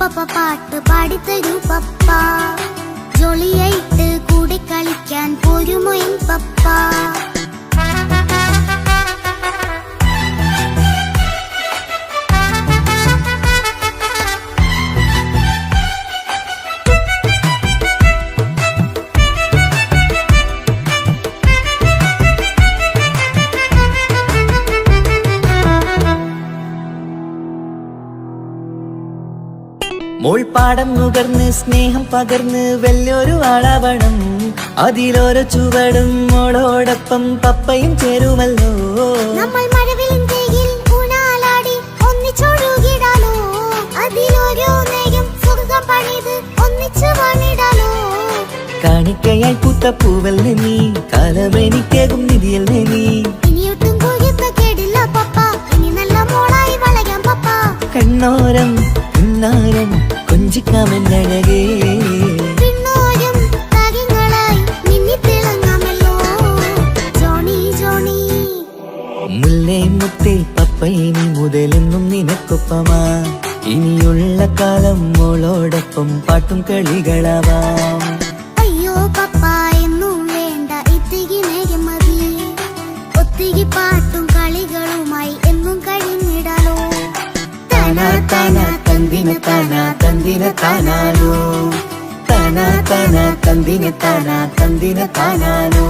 പപ്പ പാട്ട് പാടിത്തരൂ പപ്പ ജോളിയായിട്ട് കൂടെ കളിക്കാൻ പോരുമോ എൻ പപ്പ മോൾ പാടം നുകർന്ന് സ്നേഹം പകർന്ന് വലിയൊരു ആളാവണം അതിലോരോ ചുവടും മോളോടൊപ്പം പപ്പയും ചേരുമല്ലോ നമ്മൾ മഴവിലും തേയിൽ ഊനാലാടി ഒന്നിച്ചൊഴുകിടാലോ അതിലോരോ നേരം സുഖം പണിത് ഒന്നിച്ചു വാണിടാലോ കാണിക്കയായി പൂത്ത പൂവല്ലേ നീ, കാലമെനിക്കേകും നിധിയല്ലേ നീ. ഇനിയൊട്ടും കൂകിപ്പ കേടില്ല പപ്പ, ഇനി നല്ല മോളായി വളരാം പപ്പ. കണ്ണോരം പിന്നാരം കൊഞ്ചിക്കാമെന്നഴകേ, പിന്നോരും താരങ്ങളായി മിന്നിത്തിളങ്ങാമല്ലോ ജോണി ജോണി. മുല്ലേ മുത്തേ പപ്പയിനി മുതലെന്നും നിനക്കൊപ്പമാ, ഇനിയുള്ള കാലം മോളോടൊപ്പം പാട്ടും കളികളാവാം. അയ്യോ പപ്പ എന്നും വേണ്ട ഇത്തിരി നേരം മതി, ഒത്തിരി പാട്ടും കളികളുമായി എന്നും കഴിഞ്ഞിടാലോ. താനാ താനാ തന്തിന താനാ തന്തിന താനാലോ, താനാ താനാ തന്തിന താനാ തന്തിന താനാലോ.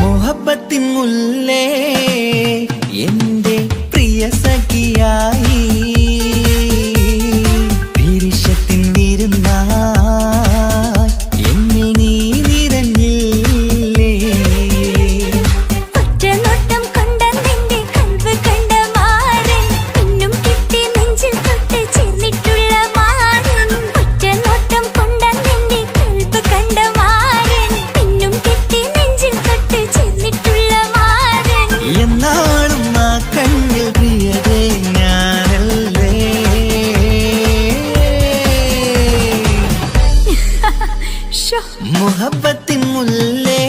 മുഹബത്തിൻ മുല്ലേ എന്റെ പ്രിയ സഖിയായി, പിരിശത്തിൻ വിരുന്നായി എന്നിൽ നീ നിറഞ്ഞില്ലേ. ഒറ്റനോട്ടം കൊണ്ട നിന്റെ കൽവ് കണ്ട മാരൻ, പിന്നും കിട്ടി നെഞ്ചിൽ തൊട്ട് ചേർന്നിട്ടുള്ള മാരൻ. ഒറ്റനോട്ടം കൊണ്ട നിന്റെ കൽവ് കണ്ട മാരൻ, പിന്നും കിട്ടി നെഞ്ചിൽ തൊട്ട് ചേർന്നിട്ടുള്ള മാരൻ. എന്നാളും ആ കണ്ണിൽ പ്രിയതേ ഞാനല്ലേ. മുഹബത്തിൻ മുല്ലേ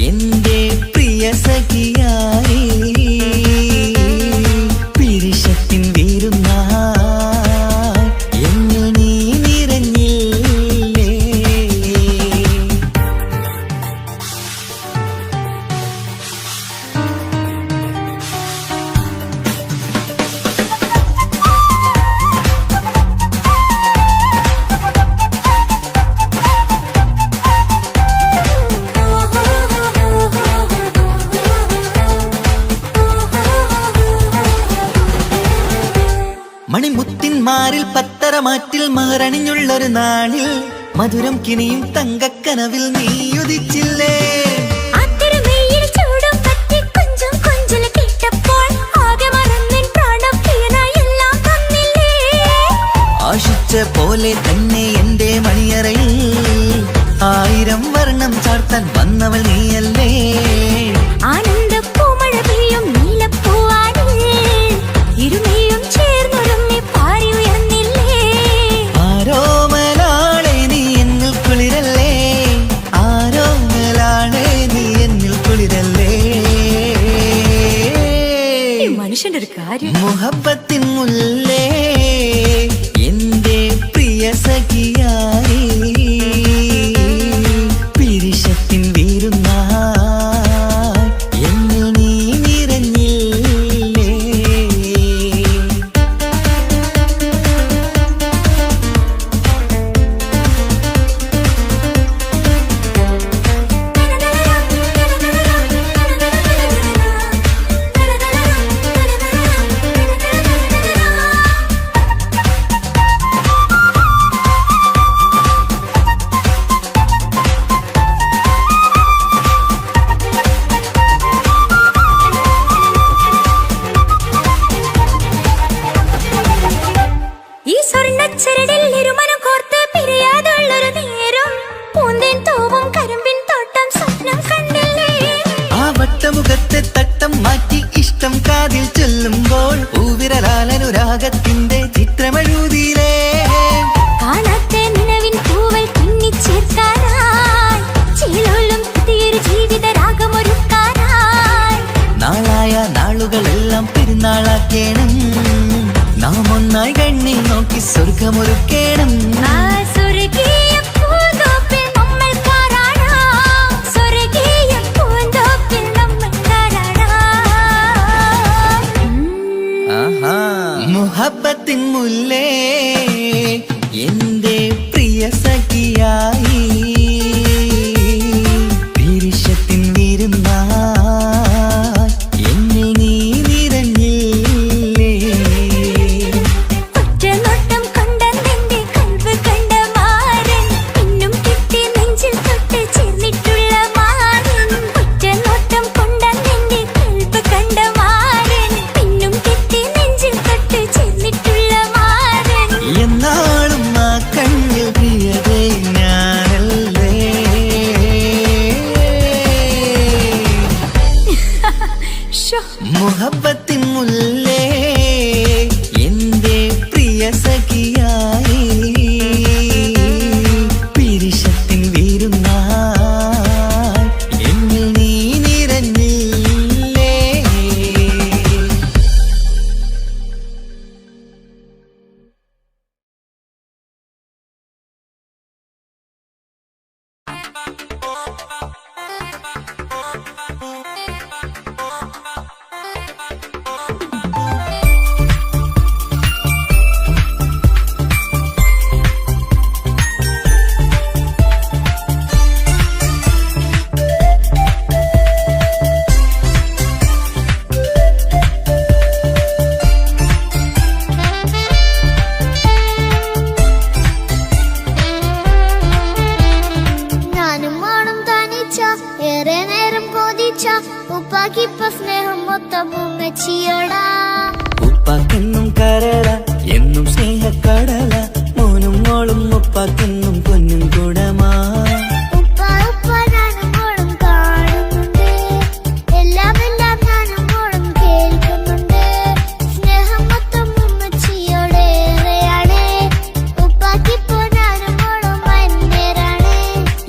എന്റെ പ്രിയ സഖിയായി, പിരിശത്തിൻ വിരുന്നായി എന്നിൽ നീ നിറഞ്ഞില്ലേ. മണിമുത്തിൻ മാറിൽ പത്തരമാറ്റിൽ മഹറണിഞ്ഞുള്ളൊരു നാളിൽ, മധുരം കിനിയും തങ്കക്കനവിൽ നീ ഉദിച്ചില്ലേ. ആത്തിരമേയിൽ ചൂടും പറ്റി കൊഞ്ചും കൊഞ്ചൽ കേട്ടപ്പോൾ ആകെ മറന്നിൻ പ്രാണപ്രിയനായി എല്ലാം തന്നില്ലേ. ആശിച്ച പോലെ തന്നെ എന്റെ മണിയറയിൽ ആയിരം വർണ്ണം ചാർത്താൻ വന്നവൾ നീയല്ലേ. ആനന്ദപ്പൂമഴ പെയ്യും നീലപ്പൂവാനിൽ ഇരുമയും ചേർന്നൊരുമ്മി പാറി ഉയർന്നില്ലേ. ആരോമലാളെ നീ എന്നിൽ കുളിരല്ലേ, ആരോമലാളെ നീ എന്നിൽ കുളിരല്ലേ. മനുഷ്യന്റെ ഒരു കാര്യം. മുഹബത്തിൻ മുല്ലേ എന്റെ പ്രിയ സഖിയായി, പിരിശത്തിൻ വിരുന്നായി എന്നിൽ നീ നിറഞ്ഞില്ലേ. ഈ സ്വർണ്ണച്ചരടിൽ ഇരുമനം കോർത്ത് പിരിയാതുള്ളൊരു നേരം, പൂന്തേൻ തൂവും കരിമ്പിൻ തോട്ടം സ്വപ്നം കണ്ടില്ലേ. ആ വട്ടമുഖത്തെ തട്ടം മാറ്റി ഇഷ്ടം കാതിൽ ചൊല്ലുമ്പോൾ പൂവിരലാലനുരാഗത്തിന്റെ ചിത്രമെഴുതിയിലേ. കാണാത്ത നിലവിൻ പൂവൽ പിന്നിച്ചേർക്കാനായി, ചിലോലും പുതിയൊരു ജീവിത രാഗമൊരുക്കാനായി. നാളായ നാളുകളെല്ലാം പെരുന്നാളാക്കേണം, നാം ഒന്നായി കണ്ണിൽ നോക്കി സ്വർഗമൊരുക്കേണം. ആ സ്വർഗീയ പൂന്തോപ്പിൽ നമ്മൾ കാണാം, സ്വർഗീയ മുഹബത്തിൻ മുല്ലേ എന്റെ പ്രിയ സഖിയായി പീരിഷത്തിൻ വിരുന്നായി എന്നിൽ നീ നിറഞ്ഞില്ലേ ഒറ്റനോട്ടം കൊണ്ടെന്റെ കൽബ് കണ്ട മാരൻ പിന്നും കിട്ടി നെഞ്ചിൽ തൊട്ട് ചേർന്നിട്ടുള്ള മാരൻ ഒറ്റനോട്ടം കൊണ്ടെന്റെ കൽബ് കണ്ട മാരൻ പിന്നും കിട്ടി നെഞ്ചിൽ തൊട്ട് ചേർന്നിട്ടുള്ള മാരൻ എന്നാളും ആ കണ്ണിൽ പ്രിയതേ ഞാനല്ലേ മുഹബത്തിൻ മുല്ലേ എന്റെ പ്രിയ സഖിയായി പിരിശത്തിൻ വിരുന്നായി എന്നിൽ നീ നിറഞ്ഞില്ലേ ഞാനും മോളും തനിച്ച ഏറെ നേരം കൊതിച്ച ഉപ്പാക്കിപ്പ സ്നേഹം മൊത്തം ഉമ്മച്ചിയോടാ ഉപ്പാക്കെന്നും കരള എന്നും സ്നേഹക്കടല മോനും മോളും ഉപ്പാക്കെന്നും പൊന്നും കുടമാ ഉപ്പ ഉപ്പ ഞാനും മോളും കാണുന്നുണ്ട് എല്ലാം എല്ലാം ഞാനും മോളും കേൾക്കുന്നുണ്ട് സ്നേഹം മൊത്തം ഉമ്മച്ചിയോടേറെയാണ് ഉപ്പാക്കിപ്പോ ഞാനും മോളും അന്യരാണ്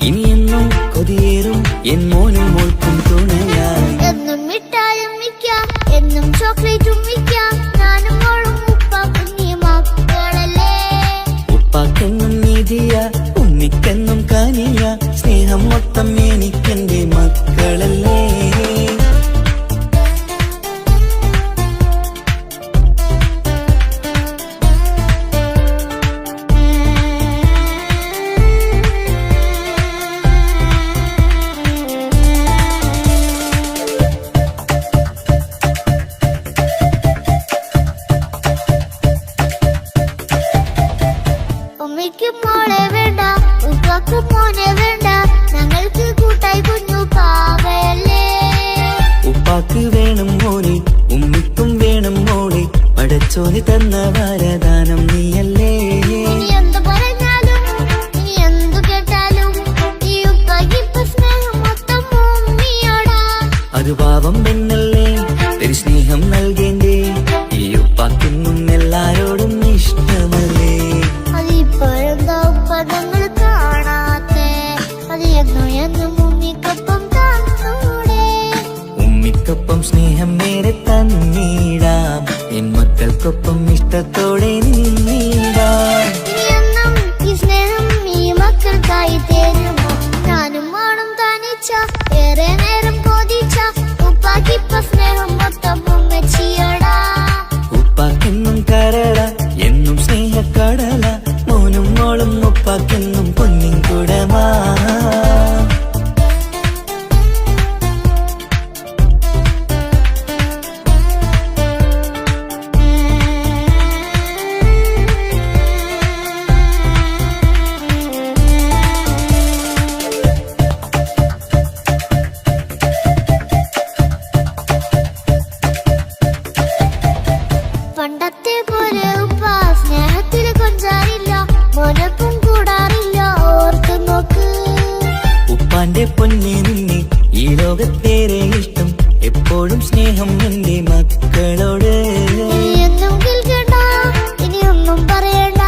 ഇനിയെന്നും കൊതിയേറും എൻ മോനും മോൾക്കും തുണയായി എന്നും മിഠായും മിക്കാം എന്നും ചോക്ലേറ്റും മിക്കാം ഞാനും മോളും ഉപ്പ കുഞ്ഞി മക്കളല്ലേ ഉപ്പാക്കെന്നും നീതിയ ഉമ്മിക്കെന്നും കനിയ സ്നേഹം മൊത്തം എനിക്കെന്റെ മക്കളല്ലേ ഉമ്മയ്ക്ക് മോളെ വേണ്ട ഉപ്പാക്ക് മോനെ വേണ്ട ഞങ്ങൾക്ക് കൂട്ടായി കുഞ്ഞു പാവയല്ലേ ഉപ്പാക്ക് വേണം മോനെ ഉമ്മിക്കും വേണം മോളെ പടച്ചോന് തന്ന വരദാനം നീയല്ലേ ഇനി എന്ത് പറഞ്ഞാലും ഇനി എന്തു കേട്ടാലും ഈ ഉപ്പാക്ക് ഇപ്പൊ സ്നേഹം മൊത്തം ഉമ്മിയോടാ അത് പാവം പെണ്ണല്ലേ ഒരു സ്നേഹം നൽകേണ്ടേ ഈ ഉപ്പാക്കെന്നും എല്ലാരോടും ഇഷ്ടമല്ലേ അതിപ്പോഴെന്താ ഉപ്പ ഞങ്ങൾ കാണാത്തെ അത് എന്നും എന്നും ഉമ്മിക്കൊപ്പം തന്നൂടെ ഉമ്മിക്കൊപ്പം സ്നേഹം നേരെ തന്നീടാം എൻ മക്കൾക്കൊപ്പം ഇഷ്ടത്തോടെ നിന്നീടാം ഇനി എന്നും ഈ സ്നേഹം ഈ മക്കൾക്കായി തരുമോ ഞാനും മോളും തനിച്ച ഏറെ നേരം കൊതിച്ച ഉപ്പാക്കിപ്പ സ്നേഹം മൊത്തം ഉമ്മച്ചിയോടാ ഉപ്പാക്കെന്നും കരള എന്നും സ്നേഹക്കടല മോനും മോളും ഉപ്പാക്കെന്നും പൊന്നിൻ കുടമാ പണ്ടത്തെ പോലെ ഉപ്പ സ്നേഹത്തിൽ കൊഞ്ചാറില്ല മോനൊപ്പം കൂടാറില്ല ഓർത്തു നോക്ക് ഉപ്പാന്റെ പൊന്നെ നിന്നെ ഈ ലോകത്തേറെ ഇഷ്ടം എപ്പോഴും സ്നേഹം എന്റെ മക്കളോട് ഇനി എന്നും കേൾക്കണ്ട ഇനി ഒന്നും പറയണ്ട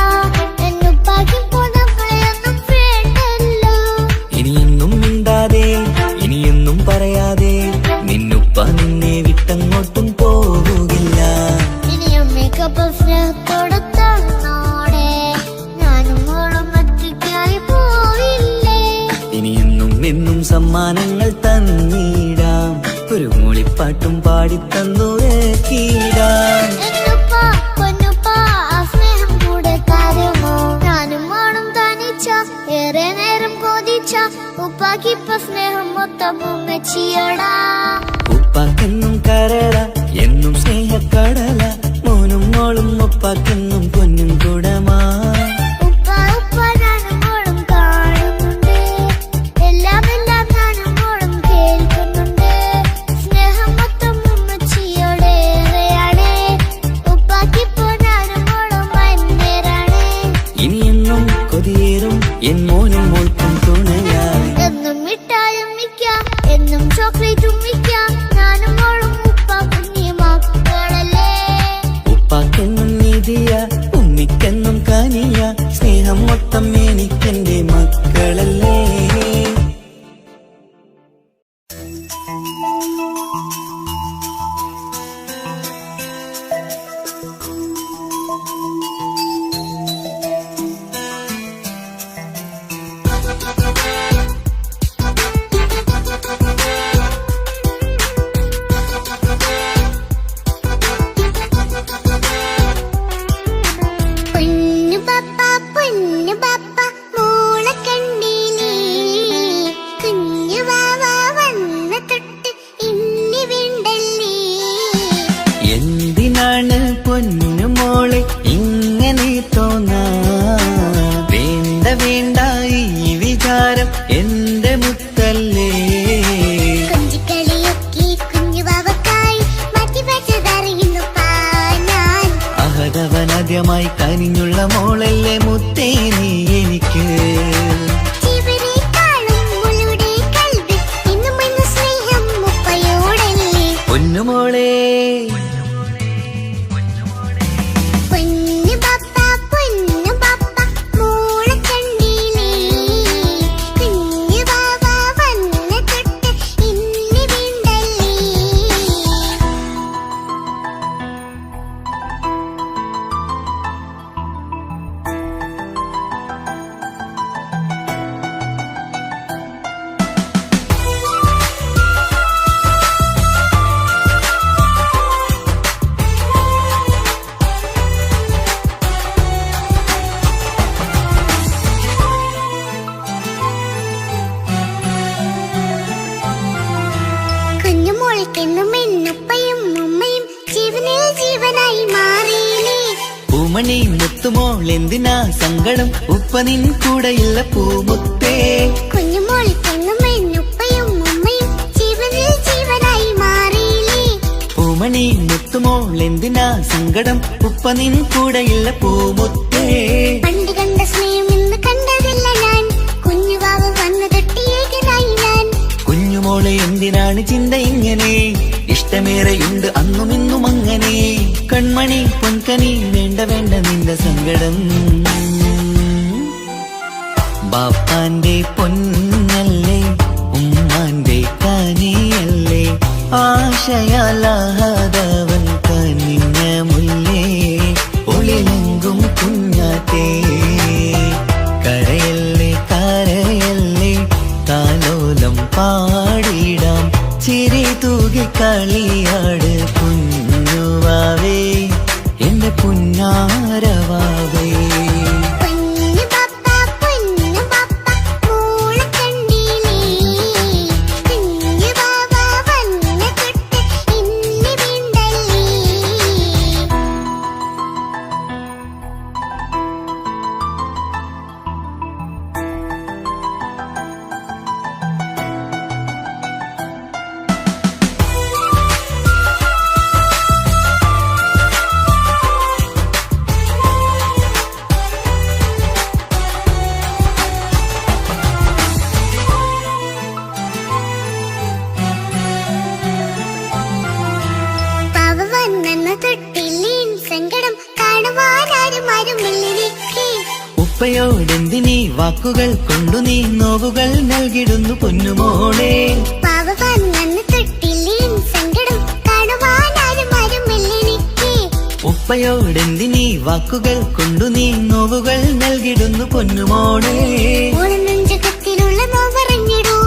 എന്നുപ്പാക്കിപ്പോ നമ്മളെയൊന്നും വേണ്ടല്ലോ ഇനിയൊന്നും മിണ്ടാതെ ഇനിയൊന്നും പറയാതെ നിന്നുപ്പ നിന്നെ വിട്ടങ്ങോട്ടും പോവുകില്ല ഇനി അമ്മയ്ക്കൊപ്പം സ്നേഹത്തോടെ തന്നോടെ ഞാനും മോളും ഒറ്റയ്ക്കായി പോവില്ലേ ഇനിയെന്നും എന്നും സമ്മാനങ്ങൾ തന്നീടാം ഒരു മൂളിപ്പാട്ടും പാടിത്തന്നുരക്കീടാം ഉമ്മച്ചിയോടാ. ഉപ്പാക്കെന്നും കരള എന്നും സ്നേഹക്കടല മോനും മോളും ഉപ്പാക്കെന്നും പൊന്നും കുടമാ. ഉപ്പ ഉപ്പ ഞാനും മോളും കാണുന്നുണ്ട്, എല്ലാം എല്ലാം ഞാനും മോളും കേൾക്കുന്നുണ്ട്. സ്നേഹം മൊത്തം ഉമ്മച്ചിയോടേറെയാണ്, ഉപ്പാക്കിപ്പോ ഞാനും മോളും അന്യരാണ്. ഇനി എന്നും കൊതിയേറും എൻ മോനും മോൾക്കും തുണയായി. എന്നും മിഠായും മിക്കാം, എന്നും ചോക്ലേറ്റും മിക്കാം, ഞാനും മോളും ഉപ്പ കുഞ്ഞി മക്കളല്ലേ. ഉപ്പാക്കെന്നും നിധിയ ഉമ്മിക്കെന്നും കനിയ സ്നേഹം മൊത്തം എനിക്കെന്റെ മക്കളല്ലേ. പൊന്നു പപ്പ മോളെ കണ്ടില്ലേ, കുഞ്ഞു വാവ വന്ന തൊട്ട് ഇനി വീണ്ടല്ലേ. എന്തിനാണ് പൊന്നു മോളെ ഇങ്ങനെ തോന്നാ, വേണ്ട വേണ്ട ഈ വിചാരം എന്റെ മുത്തല്ലേ. കൊഞ്ചിക്കളിയൊക്കെ കുഞ്ഞു വാവക്കായി മാറ്റി വെച്ചതറിയുന്നു ഞാൻ. അഹദവനാദ്യമായി കനിഞ്ഞുള്ള മോളല്ലേ മുത്തേ നീ എനിക്ക്. ജീവനേക്കാളും മോളുടെ കൽവിൽ എന്നും എന്നും സ്നേഹം ഉപ്പയോടല്ലേ. പൊന്നുമോളെ പൊന്നു പപ്പ മോളെ കണ്ടില്ലേ, കുഞ്ഞു വാവ വന്ന തൊട്ട് ഇനി വീണ്ടല്ലേ. കുഞ്ഞുമോൾക്കെന്നും എന്നുപ്പയും ഉമ്മയും ജീവനിൽ ജീവനായി മാറിയില്ലേ. പൂമണി മുത്തുമോൾ എന്തിനാ സങ്കടം, ഉപ്പ നിൻ കൂടെയുള്ള പൂമുത്തേ. കുഞ്ഞുമോൾക്കെന്നും എന്നുപ്പയും ഉമ്മയും ജീവനിൽ ജീവനായി മാറിയില്ലേ. പൂമണി മുത്തുമോൾ എന്തിനാ സങ്കടം, ഉപ്പ നിൻ കൂടെയുള്ള പൂമുത്തേ. പണ്ട് കണ്ട സ്നേഹം ഇന്ന് കണ്ടതില്ല ഞാൻ, കുഞ്ഞുവാവ വന്ന തൊട്ടിയേകനായി ഞാൻ. കുഞ്ഞുമോളെ എന്തിനാണ് ചിന്ത ഇങ്ങനെ, ഇഷ്ടമേറെയുണ്ട് അന്നും ഇന്നും അങ്ങനെ. കൺമണി പൊൻകനി വേണ്ട വേണ്ട നിന്റെ സങ്കടം. ബാപ്പാന്റെ പൊന്നല്ലേ ഉമ്മാന്റെ കനിയല്ലേ, ആശയാലാഹതവൻ കനിഞ്ഞ മുല്ലേ. ഒളിലെങ്കും കുഞ്ഞാറ്റേ കരയല്ലേ കരയല്ലേ, താലോലം പാടിടാം ചിരി തൂകി കളിയാട് കുഞ്ഞുവാവേ എന്റെ പുന്നാരവാവേ. പൊന്നു പപ്പ മോളെ കണ്ടില്ലേ, കുഞ്ഞു വാവ വന്ന തൊട്ട് ഇനി വീണ്ടല്ലേ. പാവ വന്നെന്ന തൊട്ടില്ലേൻ സങ്കടം കാണുവാനാരും ആരുമില്ലെനിക്ക്. ഉപ്പയോടെന്തിനീ വാക്കുകൾ കൊണ്ടു നീ നോവുകൾ നൽകിടുന്നു പൊന്നുമോളെ. പാവ വന്നെന്ന തൊട്ടില്ലേൻ സങ്കടം കാണുവാനാരും ആരുമില്ലെനിക്ക്. ഉപ്പയോടെന്തിനീ വാക്കുകൾ കൊണ്ടു നീ നോവുകൾ നൽകിടുന്നു പൊന്നുമോളെ. ഓണം നെഞ്ചകത്തിലുള്ള നോവറിഞ്ഞിടൂ,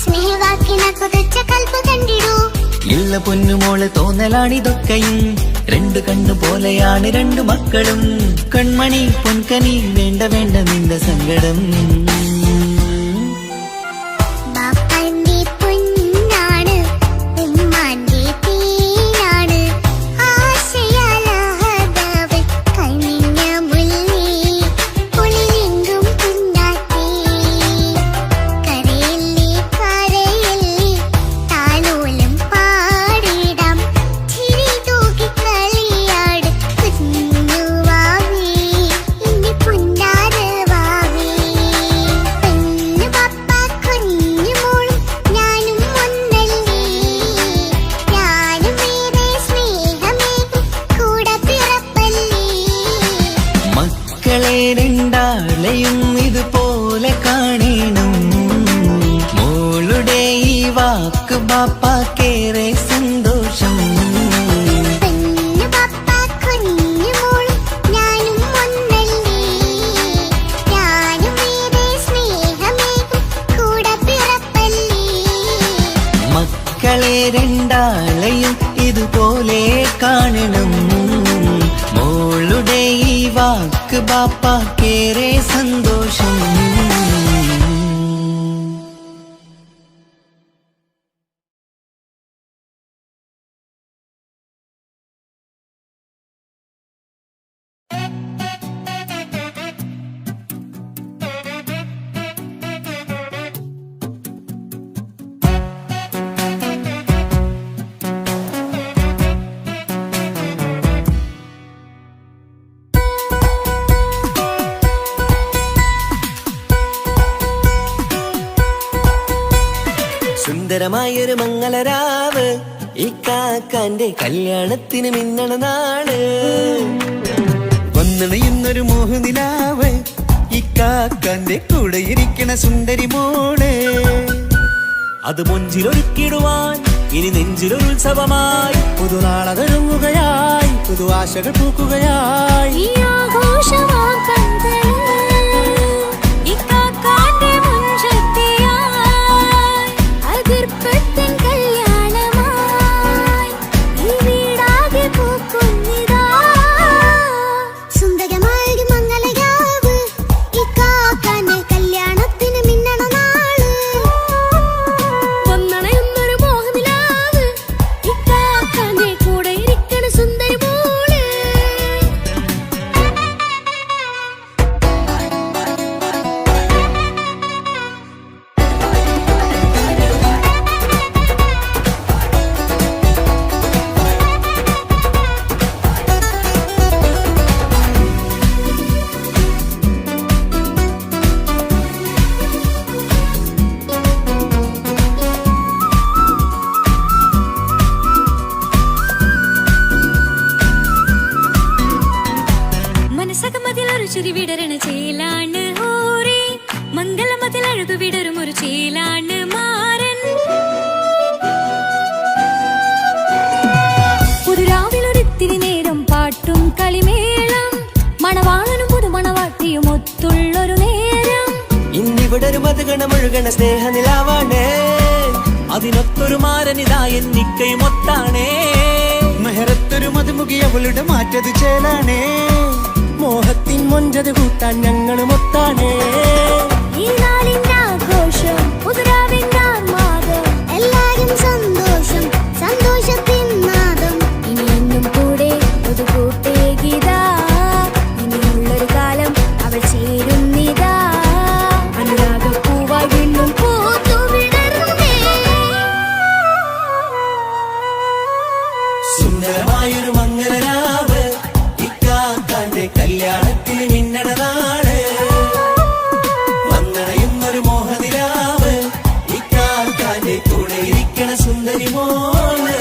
സ്നേഹവാക്കിന കൊതച്ച കൽപ്പ് കണ്ടിടൂ. ഇല്ല പൊന്നുമോളെ തോന്നലാണിതൊക്കെയും, രണ്ടു കണ്ണു പോലെയാണ് രണ്ടു മക്കളും. കൺമണി പൊൻകനി വേണ്ട വേണ്ട നിന്റെ സങ്കടം. ബാപ്പാന്റെ പൊന്നാണ് രണ്ടാളെയും ഇതുപോലെ കാണണം. മോളുടെ ഈ വാക്ക് ബാപ്പാക്കേറെ സന്തോഷം. പെണ്ണു പപ്പ കുഞ്ഞു മോളും ഞാനും ഒന്നല്ലേ, ഞാനും ഏറെ സ്നേഹമേകും കൂടെ പിറപ്പല്ലേ. മക്കളെ രണ്ടാളെയും ഇതുപോലെ കാണണം. മോളുടെ ഈ വാക്ക് ബാപ്പാക്കേറെ സന്തോഷം. സുന്ദരമായൊരു മംഗളരാവ് ഈ കാക്കാന്റെ കല്യാണത്തിന് മിന്നണ നാള്. വന്നണയുന്നൊരു മോഹനിലാവ് ഈ കാക്കാന്റെ കൂടെ ഇരിക്കണ സുന്ദരി മോള്. അത് മൊഞ്ചിലൊരുക്കിടുവാൻ ഇനി നെഞ്ചിലൊരു ഉത്സവമായി പുതുനാളതൊരുങ്ങുകയായി, പുതുആശകൾ പൂക്കുകയായി. ഈ ആഘോഷമാക്കണ്ടേ ഇക്കാക്കാന്റെ മുൻചെത്തിയായി, അതിർപ്പത്തിൻ കല്യാണമായി ഈ വീടാകെ പൂക്കുന്നിതാ. സുന്ദരമായൊരു മംഗളരാവ് ഈ കാക്കാന്റെ കല്യാണത്തിന് മിന്നണ നാള്. വന്നണയുന്നൊരു മോഹനിലാവ് ഇക്കാക്കാന്റെ കൂടെ ഇരിക്കണ സുന്ദരി മോള്. മനസ്സകമതിലൊരു ചിരി വിടരണ ചേലാണ് ഹോറി, മംഗളമതിലഴുതു വിടരും ഒരു ചേലാണ് മാരൻ. പുതുരാവിലൊരിത്തിരി നേരം പാട്ടും കളിമേളം, മണവാളനും പുതുമണവാട്ടിയും ഒത്തുള്ളൊരു നേരം. ഇന്നിവിടെ ഒരു മധുഗണമൊഴുകണ സ്നേഹനിലാവാണ്, അതിനൊത്തൊരു മാരനിതാ എന്നിക്കയും ഒത്താണേ. മെഹറത്തൊരു മധുമുഖി അവളുടെ മാറ്റത് ചേലാണേ, മോഹത്തിൻ മൊഞ്ചത് കൂട്ടാൻ ഞങ്ങളും ഒത്താണേ. ഈ നാളിന്റെ ആഘോഷം പുതുരാവിന്റെ ആർമാദം, എല്ലാരും സന്തോഷം സന്തോഷത്തിൻ നാദം. ഇനി എന്നും കൂടെ പുതുകൂട്ടേ ഗീതാ, ഇനിയുള്ളൊരു കാലം അവൾ ചേരുന്നിതാ. അനുരാഗപ്പൂവായി വീണ്ടും പൂത്തുവിടരുന്നേ. സുന്ദരമായൊരു മംഗളരാവ് ഇക്കാക്കാന്റെ കല്യാണത്തിന് മിന്നണ നാള്. വന്നണയുന്നൊരു മോഹനിലാവ് ഇക്കാക്കാന്റെ കൂടെ ഇരിക്കണ സുന്ദരി മോള്.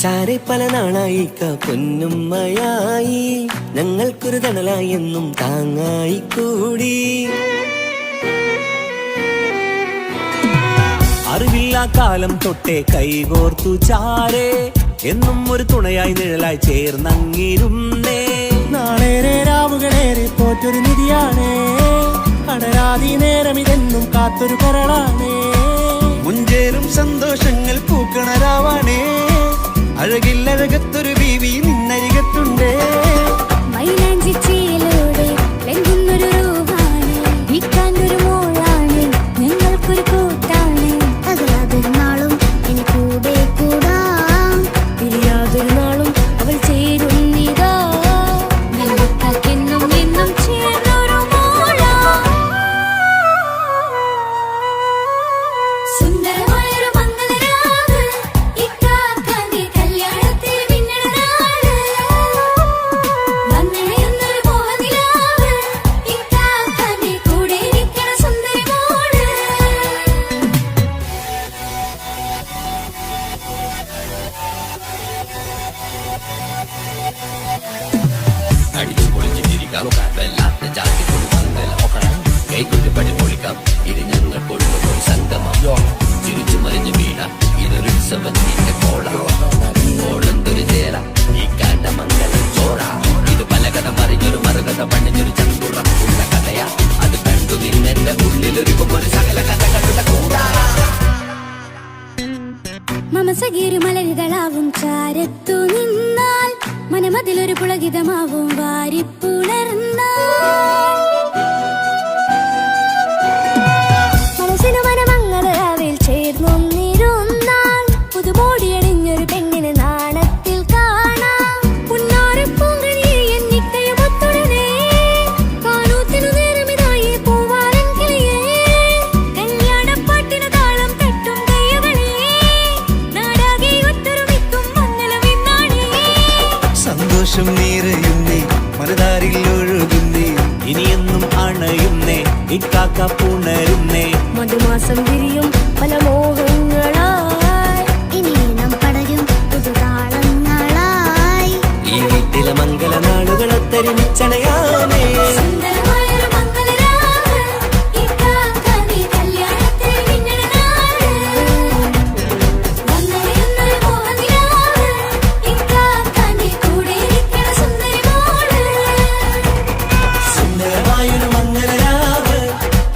ചാരെ പല നാളായി പൊന്നുമ്മയായി, ഞങ്ങൾക്കൊരു തണലായി എന്നും താങ്ങായി കൂടി. അറിവില്ല കാലം തൊട്ടേ കൈകോർത്തു ചാരേ, എന്നും ഒരു തുണയായി നിഴലായി ചേർന്നങ്ങിരുന്നേ. നാളേറെ രാവുകളേറെ പോറ്റൊരു നിധിയാണേ, അടരാതി നേരം ഇതെന്നും കാത്തൊരു കരളാണേ. മുഞ്ചേറും സന്തോഷങ്ങൾ പൂക്കണരാവാണേ, അഴകില്ലഴകത്തൊരു ബീവി നിന്നരികത്തുണ്ടേ. മൈലാഞ്ചിച്ചേലോടെ ലംഘുന്നൊരു റൂഹാണ്, വിക്കാനൊരു മോളാണ്, ഞങ്ങൾക്കൊരു കൂട്ടാണ്. അകലാതൊരു നാളും ഇനി കൂടെ കൂടാം, പിരിയാതൊരു നാളും അവൾ ചേരുന്നിതാ. ഞങ്ങൾക്കെന്നും നമുക്ക് വല്ലാത്ത ജാതി കൈകൊണ്ടുപടി പൊളിക്കാം ഇത് ഞങ്ങൾ കൊണ്ടുപോയി സംഗമം തിരിച്ചു മറിഞ്ഞു വീണ ഇതൊരു ഉത്സവത്തിന്റെ കോളന്തൊരു ചേര ഈ കാണ്ട മംഗലം ചോറ ഇത് പലകഥ മറിഞ്ഞൊരു മറുകഥ പണിഞ്ഞൊരു ചന്തുറപ്പുള്ള കഥയാ അത് കണ്ടു നിന്നെന്റെ ഉള്ളിലൊരുക്കുമ്പോൾ സകല കഥ കണ്ട കൂടാ മമസഗിരി മലരിതളാവും ചാരത്തു നിന്നാൽ മനമതിലൊരു പുളകിതമാവും വാരിപ്പുണർന്നാൽ മനസ്സിനു മനമങ്ങതരാവിൽ ചേർന്നൊന്നിരുന്നാൽ പുതുമോടിയണിഞ്ഞൊരു പെണ്ണിന് നാണത്തിൽ കാണാം പുന്നാരപ്പൂങ്കണിയെ എന്നിക്കയുമൊത്തുടനെ കാനൂത്തിനു നേരമിതായി പൂവാലൻ കിളിയേ കല്യാണപ്പാട്ടിനു താളം തട്ടും കയ്യുകളെ നാടാകെ ഒത്തൊരുമിക്കും മംഗളമെന്നാണേ സന്തോഷം നിറയുന്നേ മനതാരിൽ ഒഴുകുന്നേ ഇനിയെന്നും അണയുന്നേ ഇക്കാക്ക പുണരുന്നേ മധുമാസം വിരിയും പല മോഹങ്ങളായി ഇനി നാം പടരും പുതുതാളങ്ങളായി ഈ വീട്ടിലെ മംഗല നാളുകളൊത്തരിച്ചണയാനേ സുന്ദരമായൊരു മംഗളരാവ് ഇക്കാക്കാന്റെ കല്യാണത്തിൽ മിന്നണ നാള് വന്നറിയുന്നൊരു മോഹനിലാവ് ഇക്കാക്കാന്റെ കൂടെ ഇരിക്കണ സുന്ദരി മോള് സുന്ദരമായൊരു മംഗലരാവ്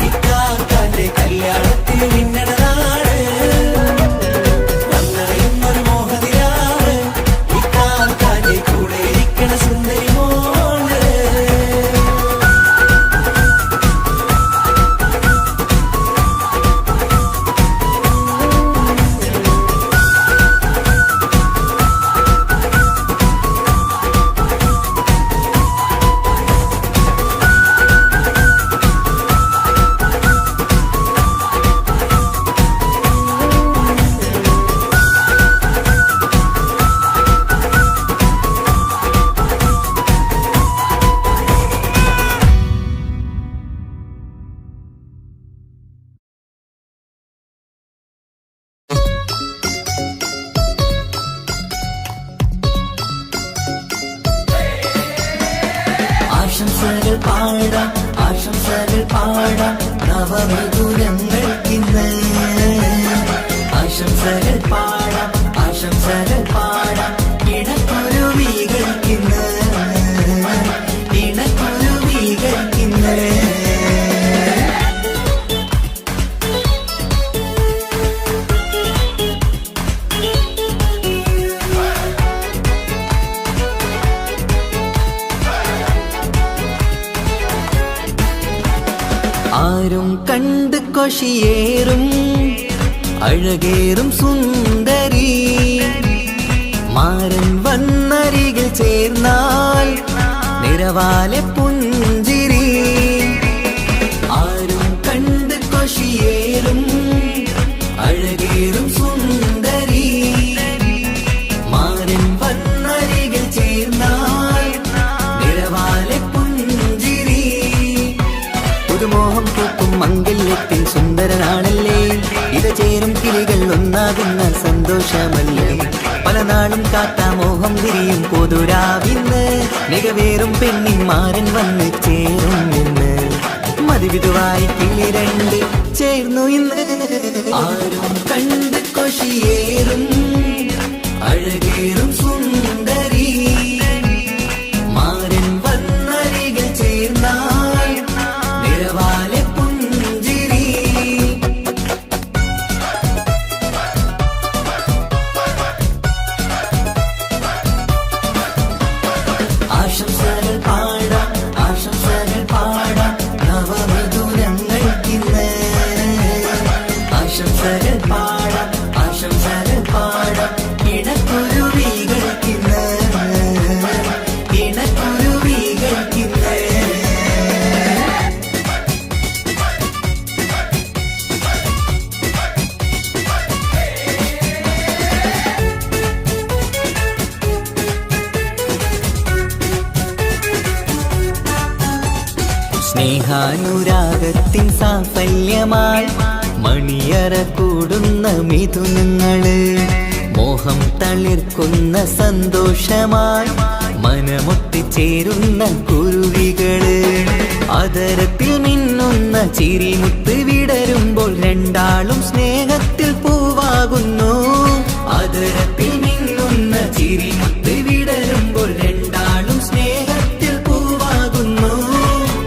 ഇക്കാക്കാന്റെ കല്യാണത്തിൽ മിന്നണ നാട് വന്നറിയുന്നൊരു മോഹനിലാവ് ഇക്കാക്കാന്റെ കൂടെ ഇരിക്കണ സുന്ദരി മോള് ആശംസകൾ പാടാം ആശംസകൾ പാടാം നവമധുരങ്ങൾക്കിന്ന് ആശംസകൾ പാടാം ആശംസകൾ പാടാം ഇണക്കുരുവികൾക്കിന്ന് ഇണക്കുരുവികൾക്കിന്ന് ആരും കണ്ട് കൊഷിയേറും അഴകേറും സുന്ദരി മാരൻ വന്നരികിൽ ചേർന്നാൽ നിറവാലെ പുഞ്ചിരി ആരും കണ്ട് കൊഷിയേറും അഴകേറും സുന്ദരി മാരൻ വന്നരികിൽ ചേർന്നാൽ നിറവാലെ പുഞ്ചിരി പുതുമോഹം പൂക്കും മംഗല്യത്തിൻ സുന്ദരനാണല്ലേ ഇത് ചേരും കിളികൾ ഒന്നാകുന്ന സന്തോഷമല്ലേ പല നാളും കാത്ത മോഹം വിരിയും പൊതുരാവിന്ന് മികവേറും പെണ്ണിൻ മാരൻ വന്ന് ചേരും ഇന്ന് മതിവിധുവായി കിളി രണ്ട് ചേർന്നു ഇന്ന് ആരും കണ്ട് കൊഷിയേറും അഴകേറും സുന്ദരി മാരൻ വന്നരികിൽ ചേർന്നാൽ നിറവാലെ പുഞ്ചിരി ആശംസകൾ പാടാം ആശംസകൾ പാടാം നവമധുരങ്ങൾക്കിന്ന് ആശംസകൾ പാടാം ആശംസകൾ പാടാം ഇണക്കുരുവികൾക്കിന്ന് ഇണക്കുരുവികൾക്കിന്ന് സ്നേഹാനുരാഗത്തിൻ സാഫല്യമായി മണിയറ കൂടുന്ന മിഥുനങ്ങള് മോഹം തളിർക്കുന്ന സന്തോഷമായി മനമൊട്ടിച്ചേരുന്ന കുരുവികള് അതരത്തിൽ മിന്നുന്ന ചിരിമുത്ത് വിടരുമ്പോൾ രണ്ടാളും സ്നേഹത്തിൽ പൂവാകുന്നു. അതരത്തിൽ മിന്നുന്ന ചിരിമുത്ത് വിടരുമ്പോൾ രണ്ടാളും സ്നേഹത്തിൽ പൂവാകുന്നു.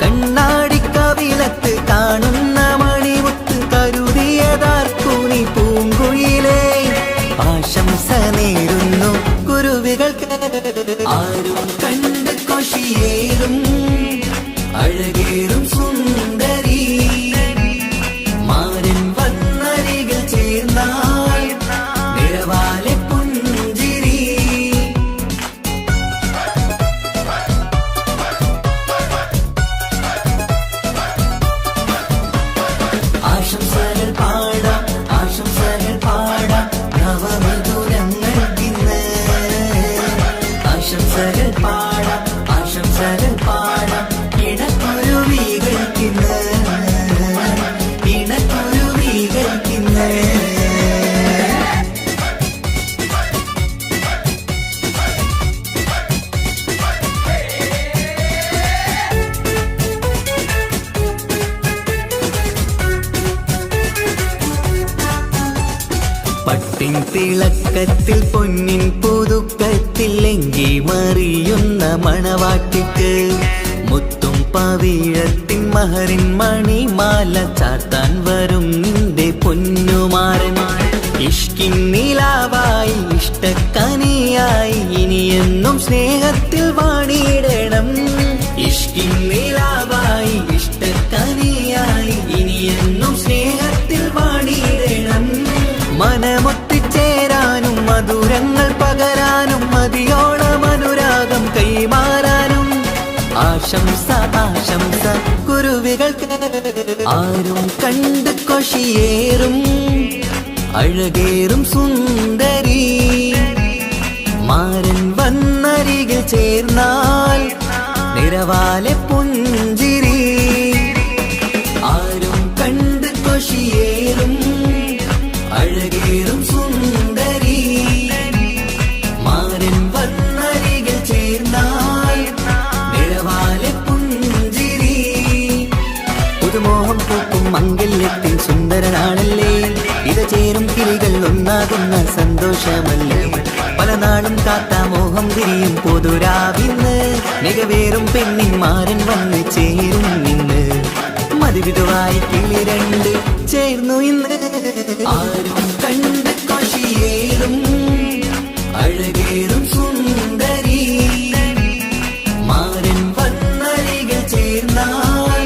കണ്ണാടിക്കവിലത്ത് കാണുന്ന മണിമുത്ത് കരുതിയതാർക്കു നീ പൂങ്കുയിലേ. ആശംസ നേരുന്നു കുരുവികൾക്ക്. ആരും കണ്ട് കൊഷിയേറും അഴകേറും സുന്ദരി മാരൻ വന്നരികിൽ ചേർന്നാൽ നിറവാലെ പുഞ്ചിരി. ആശംസകൾ പാടാം ആശംസകൾ പാടാം നവമധുരങ്ങൾക്കിന്ന്. ആശംസകൾ പാടാം ആശംസകൾ പാടാം ഇണക്കുരുവികൾക്കിന്ന് ഇണക്കുരുവികൾക്കിന്ന്. പട്ടിൻ തിളക്കത്തിൽ പൊന്നിൻ പുതുക്കത്തിൽ എങ്കി മറിയുന്ന മണവാട്ടിക്ക് മുത്തും പവിഴത്തിൻ മഹറിൻ മണിമാല ചാർത്താൻ വരും നിന്റെ പൊന്നുമാരൻ. ഇഷ്കിൻ നിലാവായി ഇഷ്ടക്കനിയായി ഇനിയെന്നും സ്നേഹത്തിൽ വാണിയിടണം. ഇഷ്കിൻ നിലാവായി ഇഷ്ടക്കനിയായി ഇനിയെന്നും സ്നേഹത്തിൽ വാണിയിടണം. മനമൊത്തിച്ചേരാനും മധുരങ്ങൾ പകരാനും മതിയോളം അനുരാഗം കൈമാറാനും ആശംസ ആശംസ കുരുവികൾക്ക്. ആരും കണ്ട് കൊഷിയേറും അഴകേറും സുന്ദരി മാരൻ വന്നരികിൽ ചേർന്നാൽ നിറവാലെ പുഞ്ചിരി. ആരും കണ്ട് കൊഷിയേറും അഴകേറും സുന്ദരി മാരൻ വന്നരികിൽ ചേർന്നാൽ നിറവാലെ പുഞ്ചിരി. പുതുമോഹം പൂക്കും മംഗല്യത്തിൻ സുന്ദരനാണല്ലേ. ഇത് ചേരും കിളികൾ ഒന്നാകുന്ന സന്തോഷമല്ലേ. പല നാളും കാത്ത മോഹം തിരിയും പൊതുരാവിന്ന്. മികവേറും പെണ്ണിൻ മാരൻ വന്ന് ചേരും നിന്ന്. മതിവിധുവായി കിളി രണ്ട് ചേർന്നു ഇന്ന്. ആരും കണ്ട് കൊഷിയേറും അഴകേറും സുന്ദരി മാരൻ വന്നരികിൽ ചേർന്നാൽ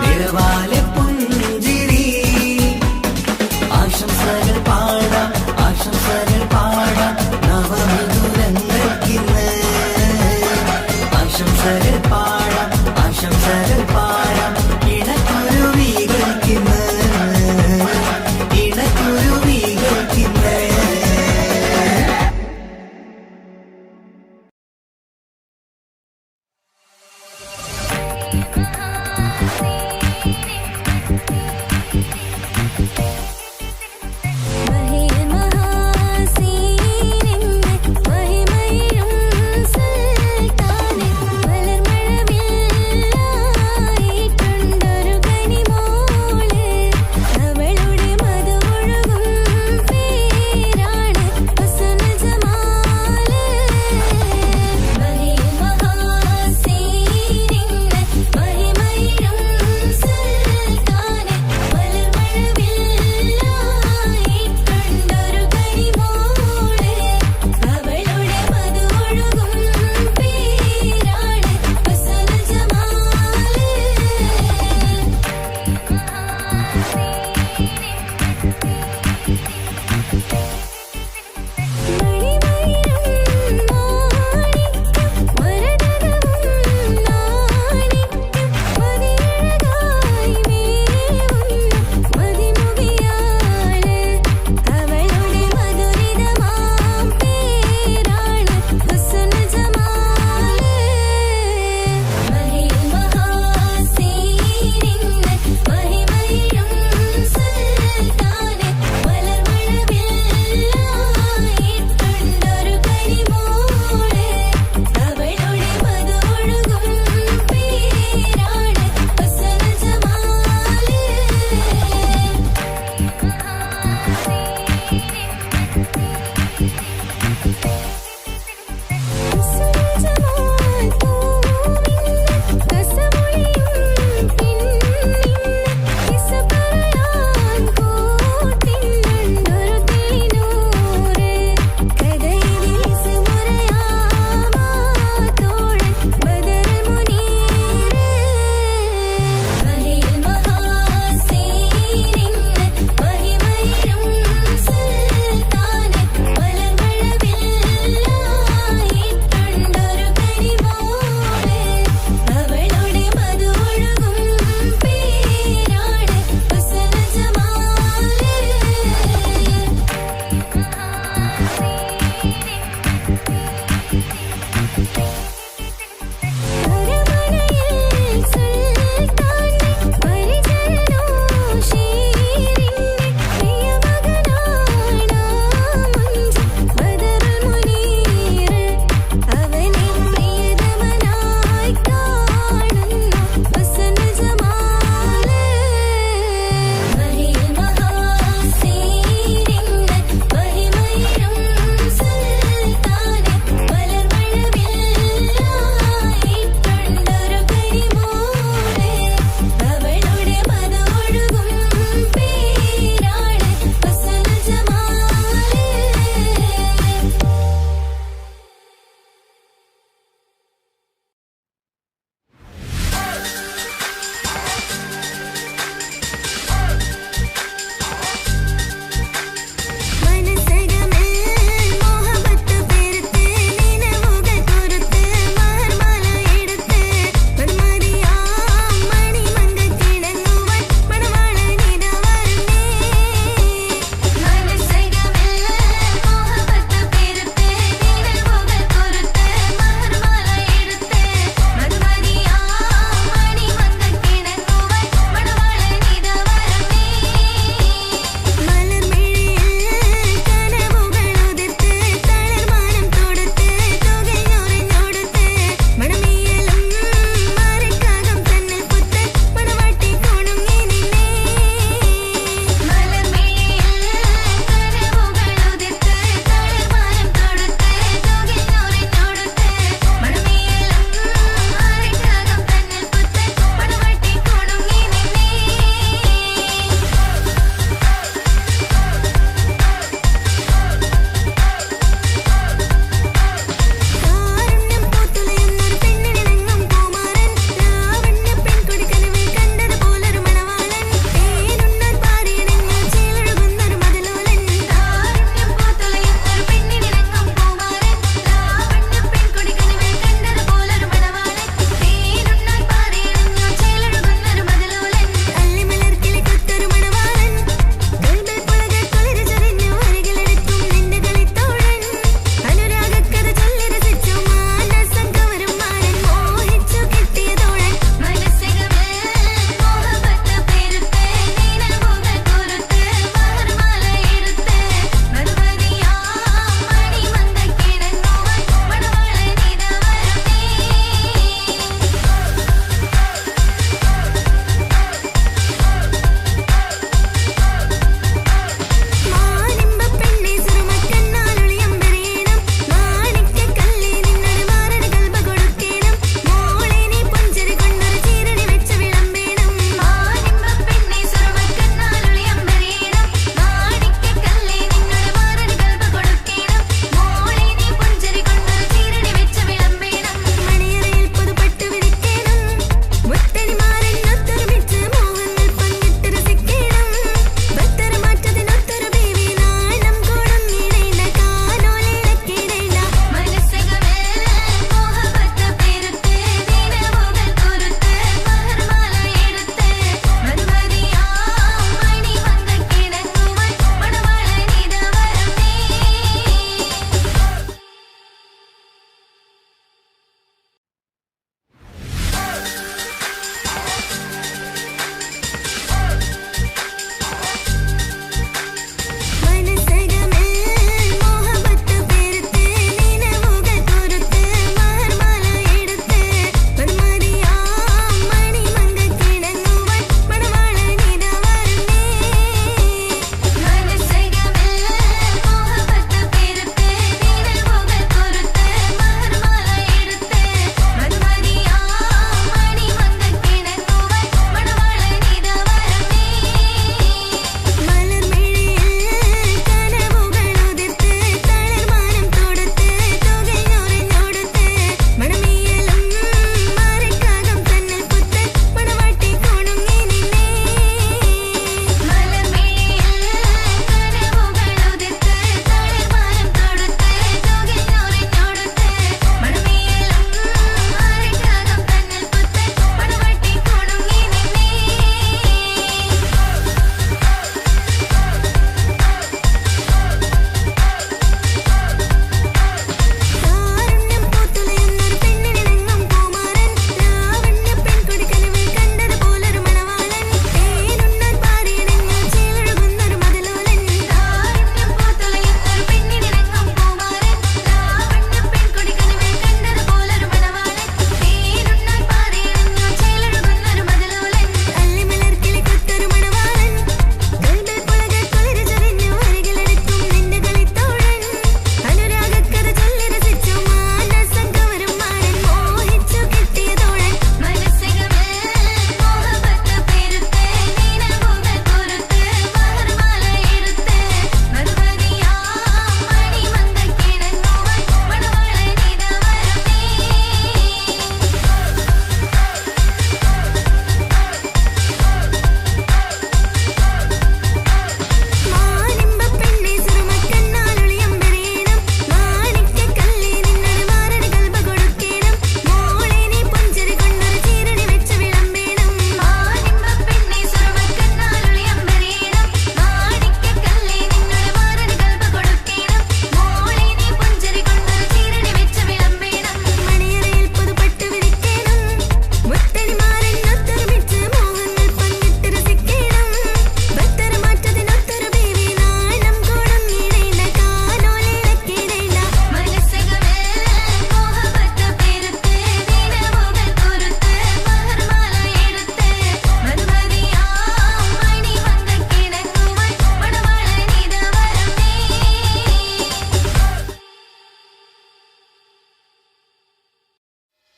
നിറവാലെ പുഞ്ചിരി. ആശംസകൾ പാടാം ആശംസകൾ പാടാം നവമധുരങ്ങൾക്കിന്ന്. ആശംസകൾ പാടാം ആശംസകൾ പാടാം ഇണക്കുരുവികൾക്കിന്ന് ഇണക്കുരുവികൾക്കിന്ന്.